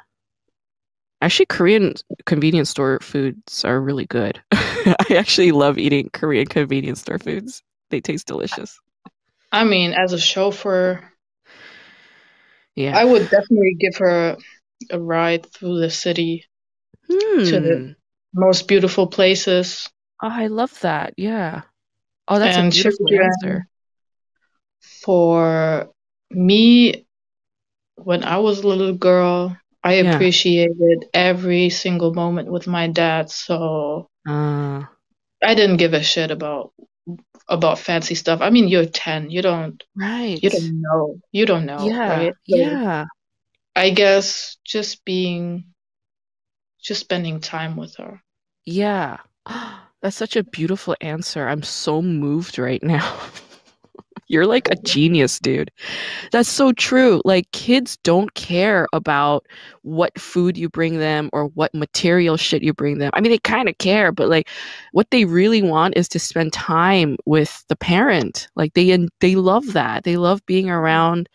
A: actually Korean convenience store foods are really good. I actually love eating Korean convenience store foods. They taste delicious.
B: I mean, as a chauffeur,
A: Yeah.
B: I would definitely give her a ride through the city to the
A: Hmm.
B: most beautiful places
A: Oh, I love that. Yeah. Oh, that's a
B: and
A: beautiful answer.
B: children. For me, when I was a little girl, I
A: Yeah.
B: appreciated every single moment with my dad, so
A: Uh,
B: I didn't give a shit about fancy stuff. I mean, you're 10. You
A: right.
B: don't know. You don't know,
A: Yeah.
B: right? So
A: Yeah.
B: I guess just spending time with her.
A: Yeah. That's such a beautiful answer. I'm so moved right now. You're like a genius, dude. That's so true. Like kids don't care about what food you bring them or what material shit you bring them. I mean, they kind of care, but like what they really want is to spend time with the parent. Like they love that. They love being around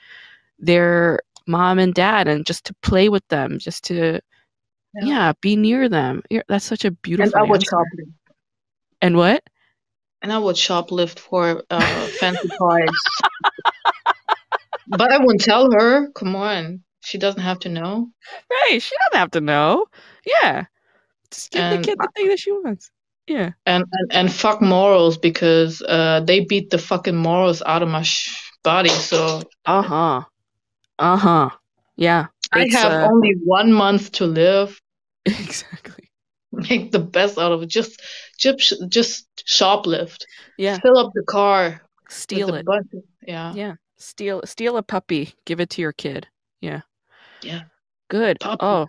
A: their mom and dad and just to play with them, just to
B: Yeah.
A: yeah, be near them. That's such a
B: And
A: beautiful
B: I would
A: answer.
B: shoplift.
A: And what?
B: And I would shoplift for fancy toys. But I wouldn't tell her. Come on. She doesn't have to know.
A: Right, she doesn't have to know. Yeah, just give the
B: And
A: kid the thing that she wants. Yeah.
B: and fuck morals because they beat the fucking morals out of my body. So
A: Uh-huh. Uh-huh. Yeah.
B: I
A: It's
B: have only 1 month to live.
A: exactly.
B: Make the best out of it. Just shoplift.
A: Yeah.
B: Fill up the car with a
A: Steal it.
B: bunch of yeah,
A: Yeah. Steal a puppy. Give it to your kid. Yeah.
B: yeah,
A: Good.
B: puppy.
A: Oh,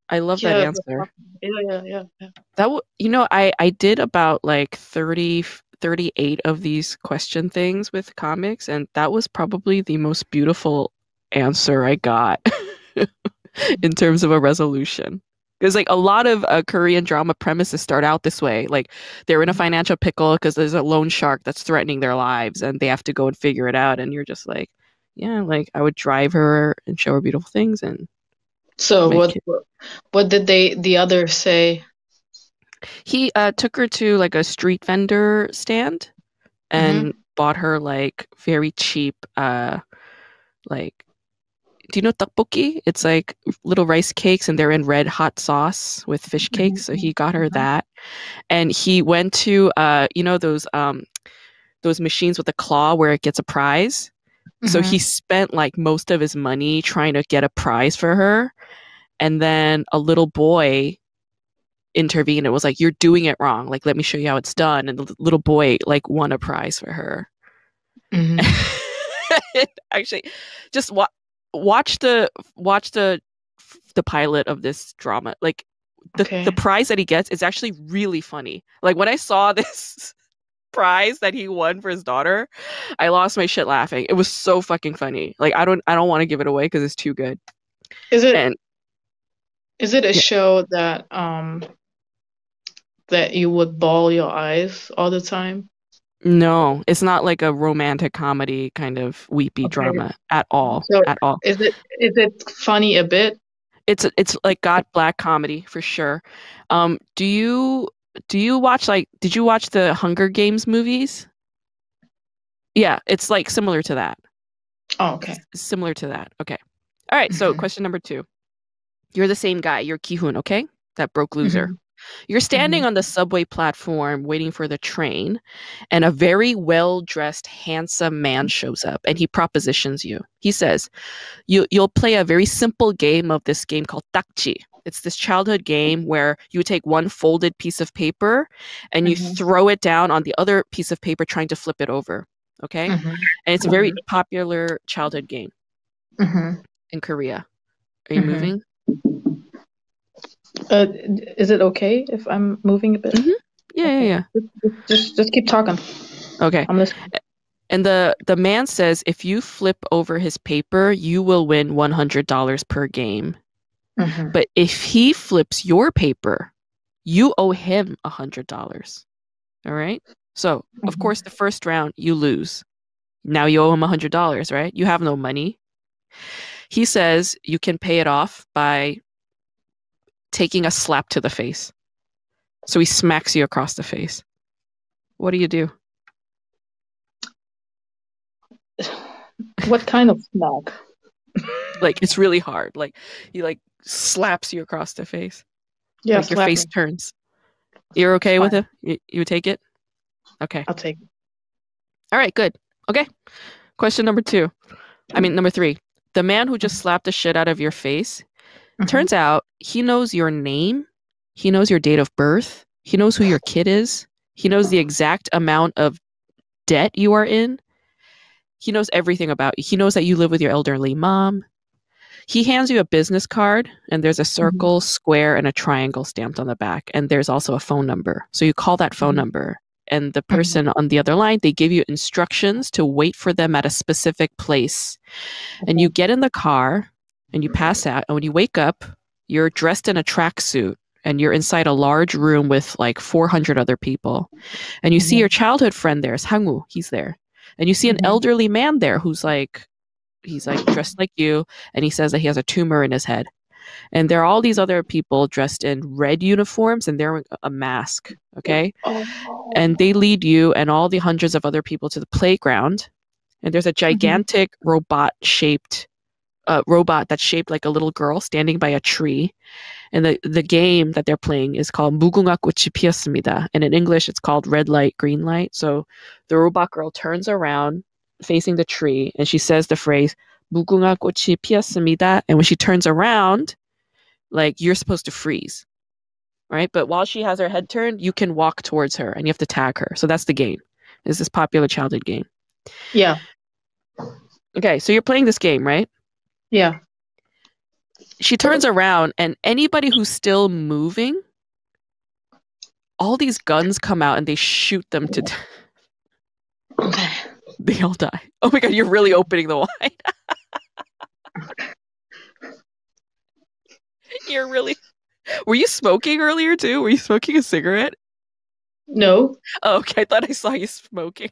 A: I love that
B: Yeah, the
A: answer.
B: puppy. Yeah.
A: You know, I did about like 38 of these question things with comics, and that was probably the most beautiful answer I got in terms of a resolution. Because like a lot of Korean drama premises start out this way, like they're in a financial pickle because there's a loan shark that's threatening their lives, and they have to go and figure it out. And you're just like, yeah, like I would drive her and show her beautiful things, and
B: So
A: my kid.
B: what did the others say?
A: He took her to like a street vendor stand and
B: Mm-hmm.
A: bought her like very cheap like do you know tteokbokki? It's like little rice cakes and they're in red hot sauce with fish cakes. So he got her
B: Mm-hmm.
A: that. And he went to you know those machines with the claw where it gets a prize. So he
B: Mm-hmm.
A: spent like most of his money trying to get a prize for her. And then a little boy intervened and was like, "You're doing it wrong. Like, let me show you how it's done." And the little boy like won a prize for her.
B: Mm-hmm.
A: Actually, just watch the pilot of this drama. Like the
B: Okay.
A: prize that he gets is actually really funny. Like when I saw this prize that he won for his daughter, I lost my shit laughing. It was so fucking funny. Like I don't want to give it away because it's too good.
B: Is it
A: And
B: is it a
A: yeah,
B: show that you would bawl your eyes all the time?
A: no, it's not like a romantic comedy kind of weepy
B: Okay.
A: drama at all.
B: So
A: At all.
B: is it funny a bit?
A: It's like got black comedy for sure. Do you watch like did you watch the Hunger Games movies? Yeah, it's like similar to that.
B: Oh, okay.
A: Similar to that. Okay. All right, so
B: Hmm.
A: question number 2. You're the same guy. You're Kihun, okay? That broke
B: Hmm.
A: loser. You're standing on the subway platform waiting for the train, and a very well-dressed, handsome man shows up and he propositions you. He says, you'll play a very simple game of this game called takji. It's this childhood game where you take one folded piece of paper and you
B: Mhm.
A: throw it down on the other piece of paper trying to flip it over. Okay?
B: Mhm.
A: And it's a very popular childhood game
B: Mhm.
A: in Korea. Are you
B: Mhm.
A: moving?
B: Is it okay if I'm moving a bit?
A: Mm-hmm. Yeah, yeah,
B: Okay.
A: yeah.
B: Just keep talking.
A: Okay.
B: I'm listening.
A: And the man says if you flip over his paper, you will win $100 per game.
B: Mhm.
A: But if he flips your paper, you owe him $100. All right? So, of
B: Mhm.
A: course, the first round you lose. Now you owe him $100, right? You have no money. He says you can pay it off by taking a slap to the face. So he smacks you across the face. What do you do?
B: What kind of smack?
A: Like it's really hard. Like he like slaps you across the face.
B: Yeah,
A: Like your
B: slap
A: face
B: me.
A: turns. You're
B: It's
A: okay with
B: fine.
A: it? You take it? Okay.
B: I'll take it.
A: All right, good. Okay. Question number 3. The man who just slapped the shit out of your face,
B: Mhm.
A: turns out he knows your name, he knows your date of birth, he knows who your kid is, he knows the exact amount of debt you are in, he knows everything about you. He knows that you live with your elderly mom. He hands you a business card, and there's a
B: Mhm.
A: circle, square, and a triangle stamped on the back. And there's also a phone number. So you call that phone
B: Mhm.
A: number, and the
B: Mhm.
A: person on the other line, they give you instructions to wait for them at a specific place. And you
B: Okay.
A: get in the car, and you pass out. And when you wake up, you're dressed in a tracksuit, and you're inside a large room with like 400 other people. And you see your
B: Mhm.
A: childhood friend there, Sangwoo, he's there. And you see an
B: Mhm.
A: elderly man there who's like, he's like dressed like you, and he says that he has a tumor in his head. And there are all these other people dressed in red uniforms and they're wearing a mask. Okay. And they
B: Oh.
A: lead you and all the hundreds of other people to the playground. And there's a
B: Mhm.
A: gigantic robot that's shaped like a little girl standing by a tree. And the game that they're playing is called 무궁화 꽃이 피었습니다. And in English, it's called red light, green light. So the robot girl turns around facing the tree and she says the phrase 무궁화 꽃이 피었습니다. And when she turns around, like you're supposed to freeze, right? But while she has her head turned, you can walk towards her and you have to tag her. So that's the game. It's this popular childhood game.
B: Yeah.
A: Okay, so you're playing this game, right?
B: Yeah.
A: She turns around and anybody who's still moving, all these guns come out and they shoot them to death.
B: Okay.
A: They all die. Oh my god, you're really opening the wine. You're really. Were you smoking earlier too? Were you smoking a cigarette?
B: No,
A: Oh, okay, I thought I saw you smoking.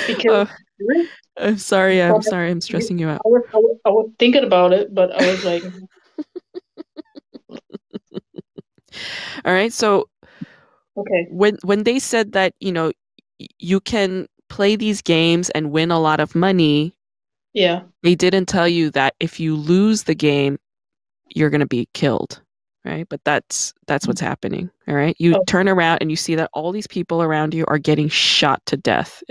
B: because
A: Oh, I'm sorry. I'm sorry. I'm
B: I
A: stressing you out.
B: was thinking about it, but I was like,
A: All right. So
B: okay.
A: when they said that you can play these games and win a lot of money,
B: Yeah.
A: they didn't tell you that if you lose the game, you're gonna be killed. Right? But that's what's happening. All right. You
B: Oh,
A: turn around and you see that all these people around you are getting shot to death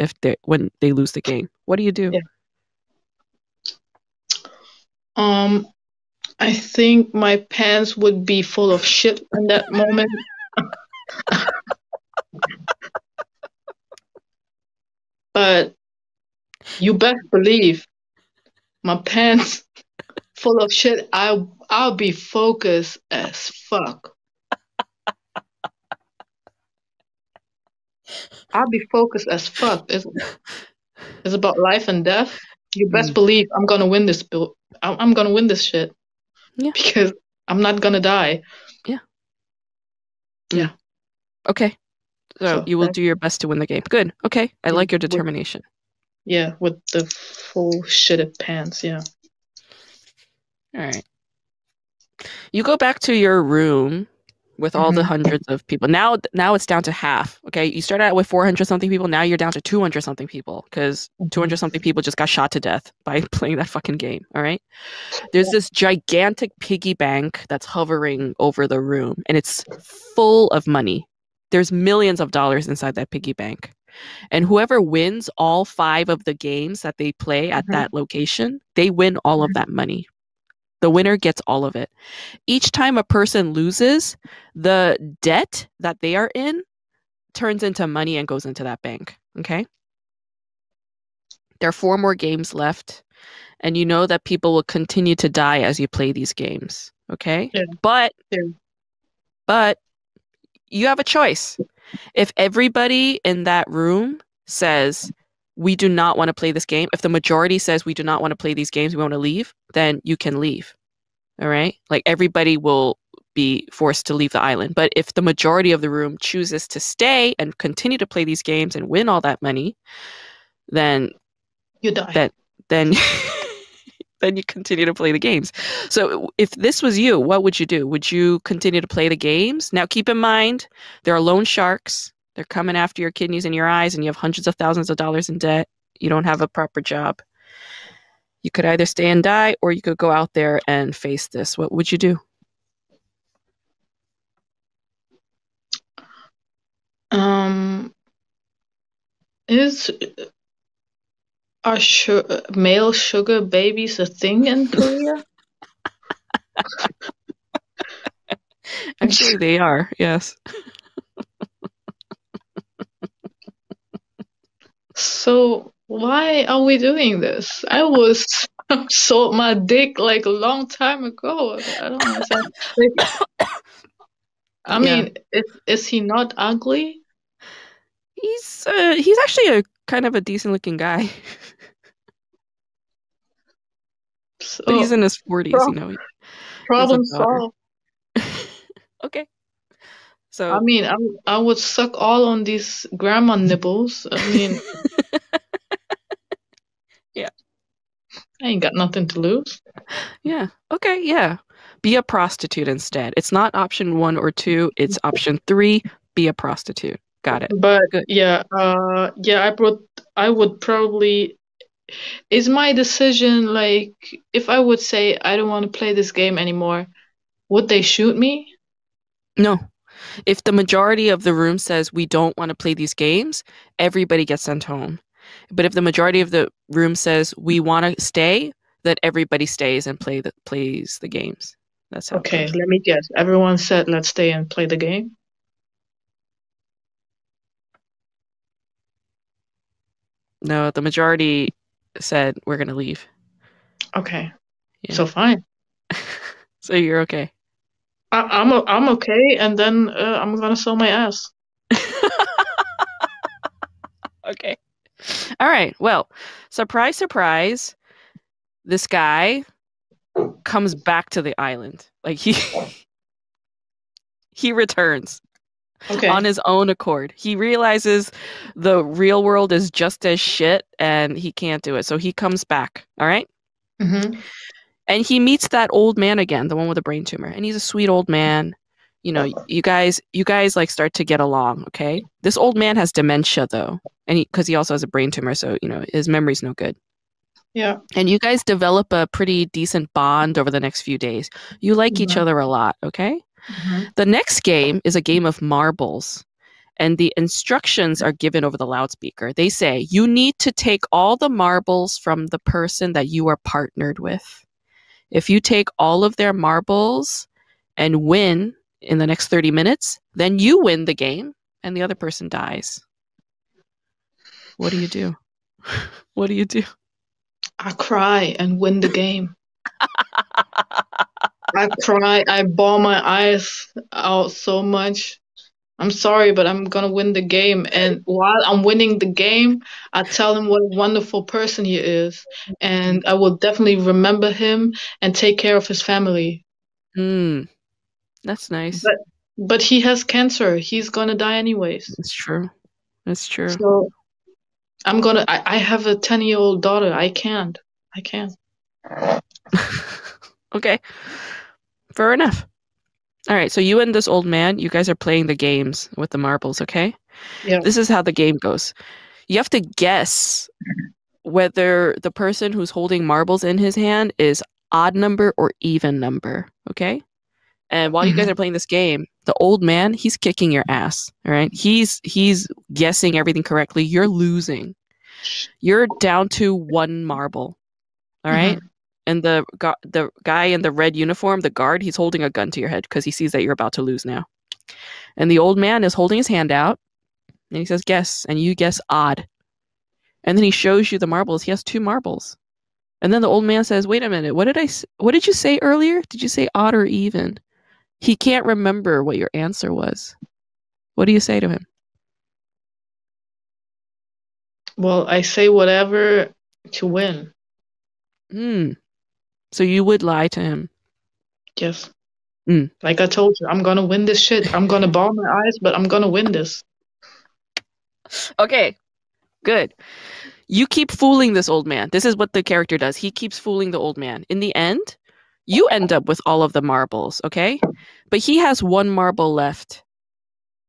A: when they lose the game. What do you do?
B: yeah. Um, I think my pants would be full of shit in that moment. But you best believe my pants full of shit. I'll be focused as fuck. I'll be focused as fuck. It's about life and death. You best
A: Mm,
B: believe I'm gonna win this bill. I'm gonna win this shit
A: yeah.
B: because I'm not gonna die.
A: Yeah. Mm,
B: Yeah.
A: okay. So
B: So
A: you will
B: that's
A: do your best to win the game. Good. Okay. I
B: yeah,
A: like your determination.
B: with the full shitted pants. Yeah.
A: All right. You go back to your room with all the
B: Mhm.
A: hundreds of people. Now it's down to half. Okay, you started out with 400 something people. Now you're down to 200 something people because 200
B: Mhm.
A: something people just got shot to death by playing that fucking game. All right. There's this gigantic piggy bank that's hovering over the room, and it's full of money. There's millions of dollars inside that piggy bank. And whoever wins all 5 of the games that they play at
B: Mhm.
A: that location, they win all of that money. The winner gets all of it. Each time a person loses, the debt that they are in turns into money and goes into that bank. Okay? There are 4 more games left, and you know that people will continue to die as you play these games. Okay?
B: Yeah.
A: But
B: Yeah.
A: but you have a choice. If everybody in that room says we do not want to play this game, if the majority says we do not want to play these games, we want to leave, then you can leave. All right? Like everybody will be forced to leave the island. But if the majority of the room chooses to stay and continue to play these games and win all that money, then
B: You die.
A: that then then you continue to play the games. So if this was you, what would you do? Would you continue to play the games? Now keep in mind, there are loan sharks. They're coming after your kidneys and your eyes, and you have hundreds of thousands of dollars in debt. You don't have a proper job. You could either stay and die, or you could go out there and face this. What would you do?
B: Um, is are male sugar babies a thing in Korea?
A: Actually, they are. Yes.
B: So why are we doing this? I was sold my dick like a long time ago. I don't understand. Like, I
A: Yeah.
B: mean, is he not ugly?
A: He's actually a kind of a decent looking guy, but he's
B: So
A: in his 40s.
B: pro-
A: He has a
B: problem
A: daughter.
B: solved.
A: Okay.
B: I
A: So
B: mean, I would suck all on these grandma nibbles. I mean,
A: yeah.
B: I ain't got nothing to lose.
A: Yeah. Okay. Yeah. Be a prostitute instead. It's not option 1 or 2. It's option 3. Be a prostitute. Got it.
B: But
A: Good.
B: yeah, I would probably. Is my decision like if I would say I don't want to play this game anymore, would they shoot me?
A: No. If the majority of the room says we don't want to play these games, everybody gets sent home. But if the majority of the room says we want to stay, then everybody stays and plays the games. That's how it
B: Okay,
A: goes.
B: let me guess. Everyone said let's stay and play the game.
A: No, the majority said we're gonna leave.
B: Okay,
A: Yeah.
B: so fine.
A: So you're okay.
B: I'm okay, and then I'm gonna sell my ass.
A: Okay. All right. Well, surprise, surprise. This guy comes back to the island. Like he returns
B: Okay.
A: on his own accord. He realizes the real world is just as shit and he can't do it. So he comes back. All right.
B: Mm-hmm.
A: And he meets that old man again, the one with the brain tumor. And he's a sweet old man. You guys like start to get along, okay? This old man has dementia though. And because he also has a brain tumor, so his memory's no good.
B: Yeah.
A: And you guys develop a pretty decent bond over the next few days. You like each
B: Mm-hmm.
A: other a lot, okay?
B: Mm-hmm.
A: The next game is a game of marbles. And the instructions are given over the loudspeaker. They say, you need to take all the marbles from the person that you are partnered with. If you take all of their marbles and win in the next 30 minutes, then you win the game and the other person dies. What do you do? What do you do?
B: I cry and win the game. I cry. I bawl my eyes out so much. I'm sorry, but I'm gonna win the game. And while I'm winning the game, I tell him what a wonderful person he is. And I will definitely remember him and take care of his family.
A: Hmm, that's nice.
B: But but he has cancer. He's gonna die anyways.
A: That's true. That's true.
B: So I have a 10-year-old daughter. I can't. I can't.
A: Okay, fair enough. All right, so you and this old man, you guys are playing the games with the marbles, okay?
B: Yeah.
A: This is how the game goes. You have to guess whether the person who's holding marbles in his hand is odd number or even number, okay? And while you guys
B: Hmm.
A: are playing this game, the old man, he's kicking your ass, all right? He's guessing everything correctly. You're losing. You're down to one marble, all right?
B: Hmm.
A: And the guy in the red uniform, the guard, he's holding a gun to your head because he sees that you're about to lose now. And the old man is holding his hand out and he says, guess. And you guess odd. And then he shows you the marbles. He has two marbles. And then the old man says, wait a minute, what did you say earlier? Did you say odd or even? He can't remember what your answer was. What do you say to him?
B: Well, I say whatever to win.
A: Hmm. So you would lie to him.
B: Yes.
A: Hmm.
B: Like I told you, I'm gonna win this shit. I'm gonna ball my eyes, but I'm gonna win this.
A: Okay, good. You keep fooling this old man. This is what the character does. He keeps fooling the old man. In the end, you end up with all of the marbles, okay? But he has one marble left.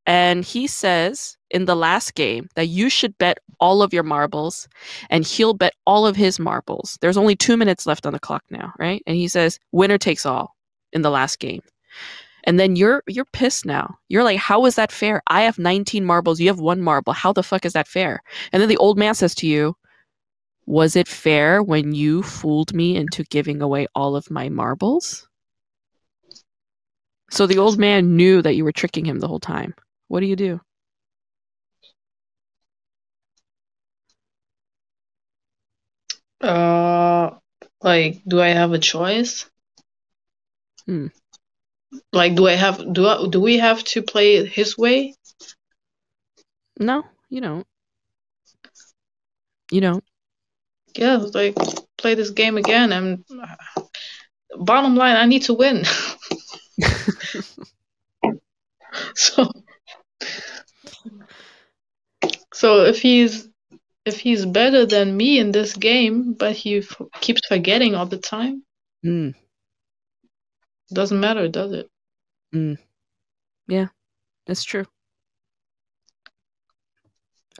A: And he says in the last game that you should bet all of your marbles and he'll bet all of his marbles. There's only 2 minutes left on the clock now, right? And he says, winner takes all in the last game. And then you're pissed now. You're like, how is that fair? I have 19 marbles, you have one marble. How the fuck is that fair? And then the old man says to you, was it fair when you fooled me into giving away all of my marbles? So the old man knew that you were tricking him the whole time. What do you do?
B: Uh, like, do I have a choice?
A: Hmm.
B: Like, do we have to play it his way?
A: No, you don't. You don't.
B: Yeah, like play this game again. And bottom line, I need to win. So, so if he's better than me in this game, but keeps forgetting all the time,
A: Mm,
B: doesn't matter, does it?
A: mm. Yeah, that's true.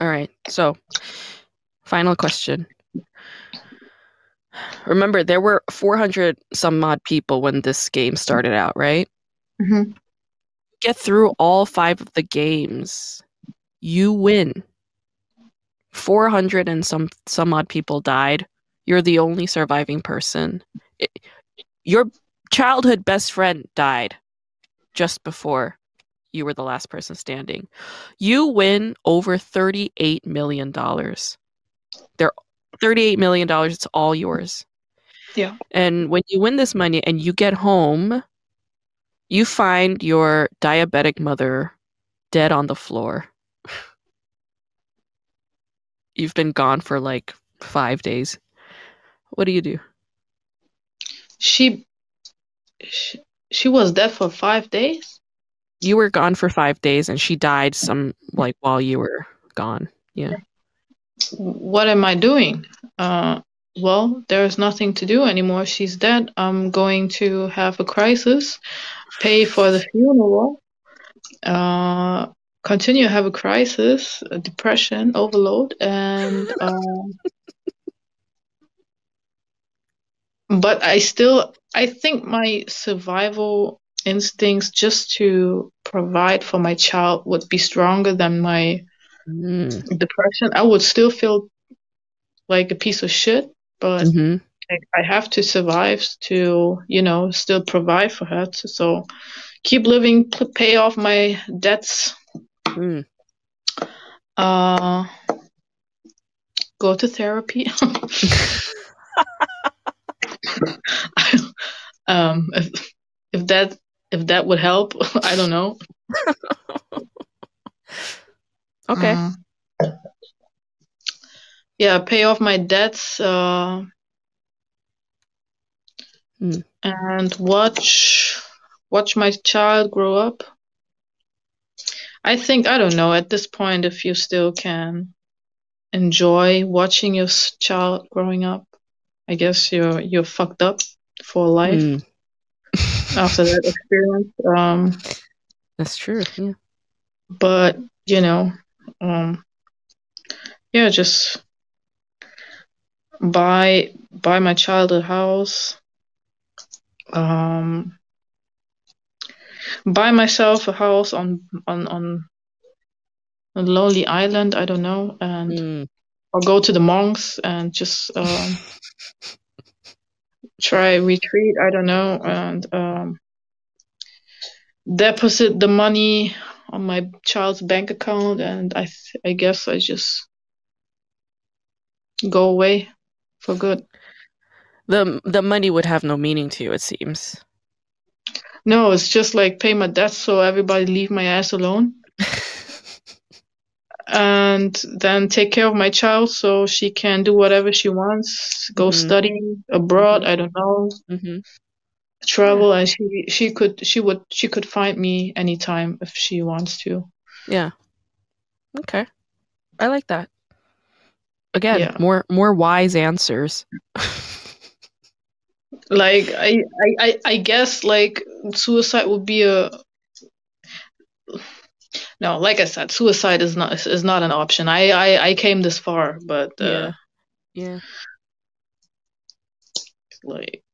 A: All right. So, final question. Remember, there were 400 some odd people when this game started out, right?
B: Hmm.
A: Get through all 5 of the games. You win. 400 and some odd people died. You're the only surviving person. Your childhood best friend died just before you were the last person standing. You win over $38 million. They're $38 million, it's all yours.
B: Yeah.
A: And when you win this money and you get home, you find your diabetic mother dead on the floor. You've been gone for like 5 days. What do you do?
B: She, she she was dead for 5 days.
A: You were gone for 5 days and she died some like while you were gone. Yeah.
B: What am I doing? Well, there's nothing to do anymore. She's dead. I'm going to have a crisis, pay for the funeral, uh, continue have a crisis, a depression, overload, and but I think my survival instincts just to provide for my child would be stronger than my
A: Mm.
B: depression. I would still feel like a piece of shit, but
A: Mm-hmm.
B: I have to survive to, still provide for her. So keep living, pay off my debts,
A: Mm.
B: uh, go to therapy. um, if that if that would help, I don't know.
A: Okay.
B: Mm. Yeah, pay off my debts,
A: Mm.
B: and watch my child grow up. I don't know at this point if you still can enjoy watching your child growing up. I guess you're fucked up for life.
A: Mm.
B: after that experience.
A: That's true. Yeah.
B: But you know, um, yeah, just buy my child a house. Um, buy myself a house on a lonely island. I don't know, and
A: Mm.
B: or go to the monks and just try retreat. I don't know, and deposit the money on my child's bank account, and I guess I just go away for good.
A: The money would have no meaning to you, it seems.
B: No, it's just like pay my debts so everybody leave my ass alone, and then take care of my child so she can do whatever she wants, go
A: Mhm.
B: study abroad,
A: Mhm.
B: I don't know,
A: Mhm. Yeah.
B: travel, and she could find me anytime if she wants to.
A: Yeah. Okay. I like that. Again,
B: Yeah.
A: more wise answers.
B: Like I guess like suicide would be a no, like I said, suicide is not an option. I came this far, but
A: Yeah. Yeah.
B: like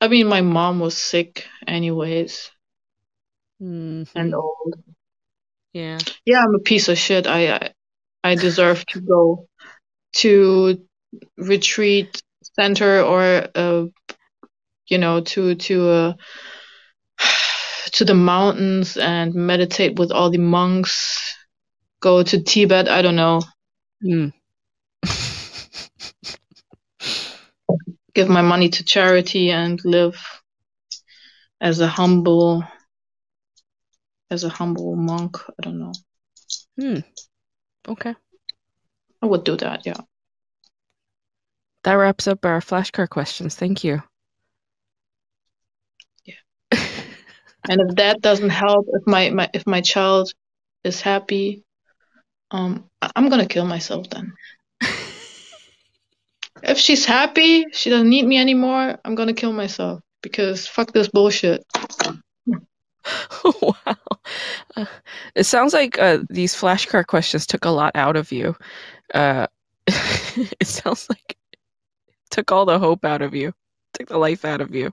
B: I mean my mom was sick anyways and
A: Mhm.
B: old.
A: Yeah.
B: Yeah, I'm a piece of shit. I deserve to go to retreat center or to the mountains and meditate with all the monks. Go to Tibet. I don't know.
A: Mm.
B: Give my money to charity and live as a humble monk. I don't know.
A: Hmm. Okay.
B: I would do that. Yeah.
A: That wraps up our flashcard questions. Thank you.
B: Yeah. And if that doesn't help, if my child is happy, I'm gonna kill myself then. If she's happy, she doesn't need me anymore, I'm gonna kill myself because fuck this bullshit.
A: Wow. Uh, it sounds like these flashcard questions took a lot out of you. Uh, it sounds like it took all the hope out of you, took the life out of you.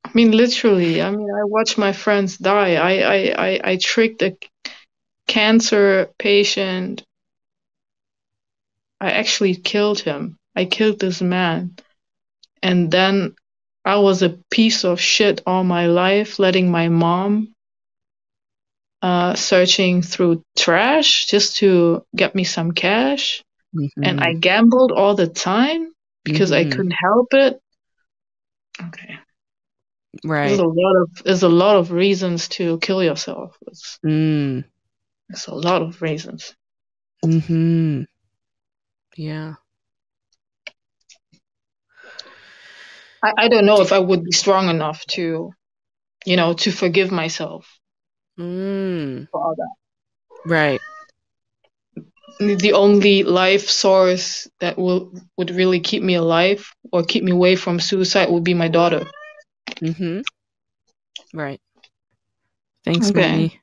B: I mean, literally. I mean, I watched my friends die. I tricked a cancer patient. I actually killed him. I killed this man. And then I was a piece of shit all my life, letting my mom searching through trash just to get me some cash. And
A: Hmm.
B: I gambled all the time because I
A: Hmm.
B: couldn't help it. Okay.
A: Right.
B: There's a lot of reasons to kill yourself.
A: Mm.
B: There's a lot of reasons.
A: Hmm. Yeah.
B: I don't know if I would be strong enough to, to forgive myself
A: Mm.
B: for all that.
A: Right.
B: The only life source that would really keep me alive or keep me away from suicide would be my daughter.
A: Hmm. Right. Thanks,
B: Okay.
A: Maddie.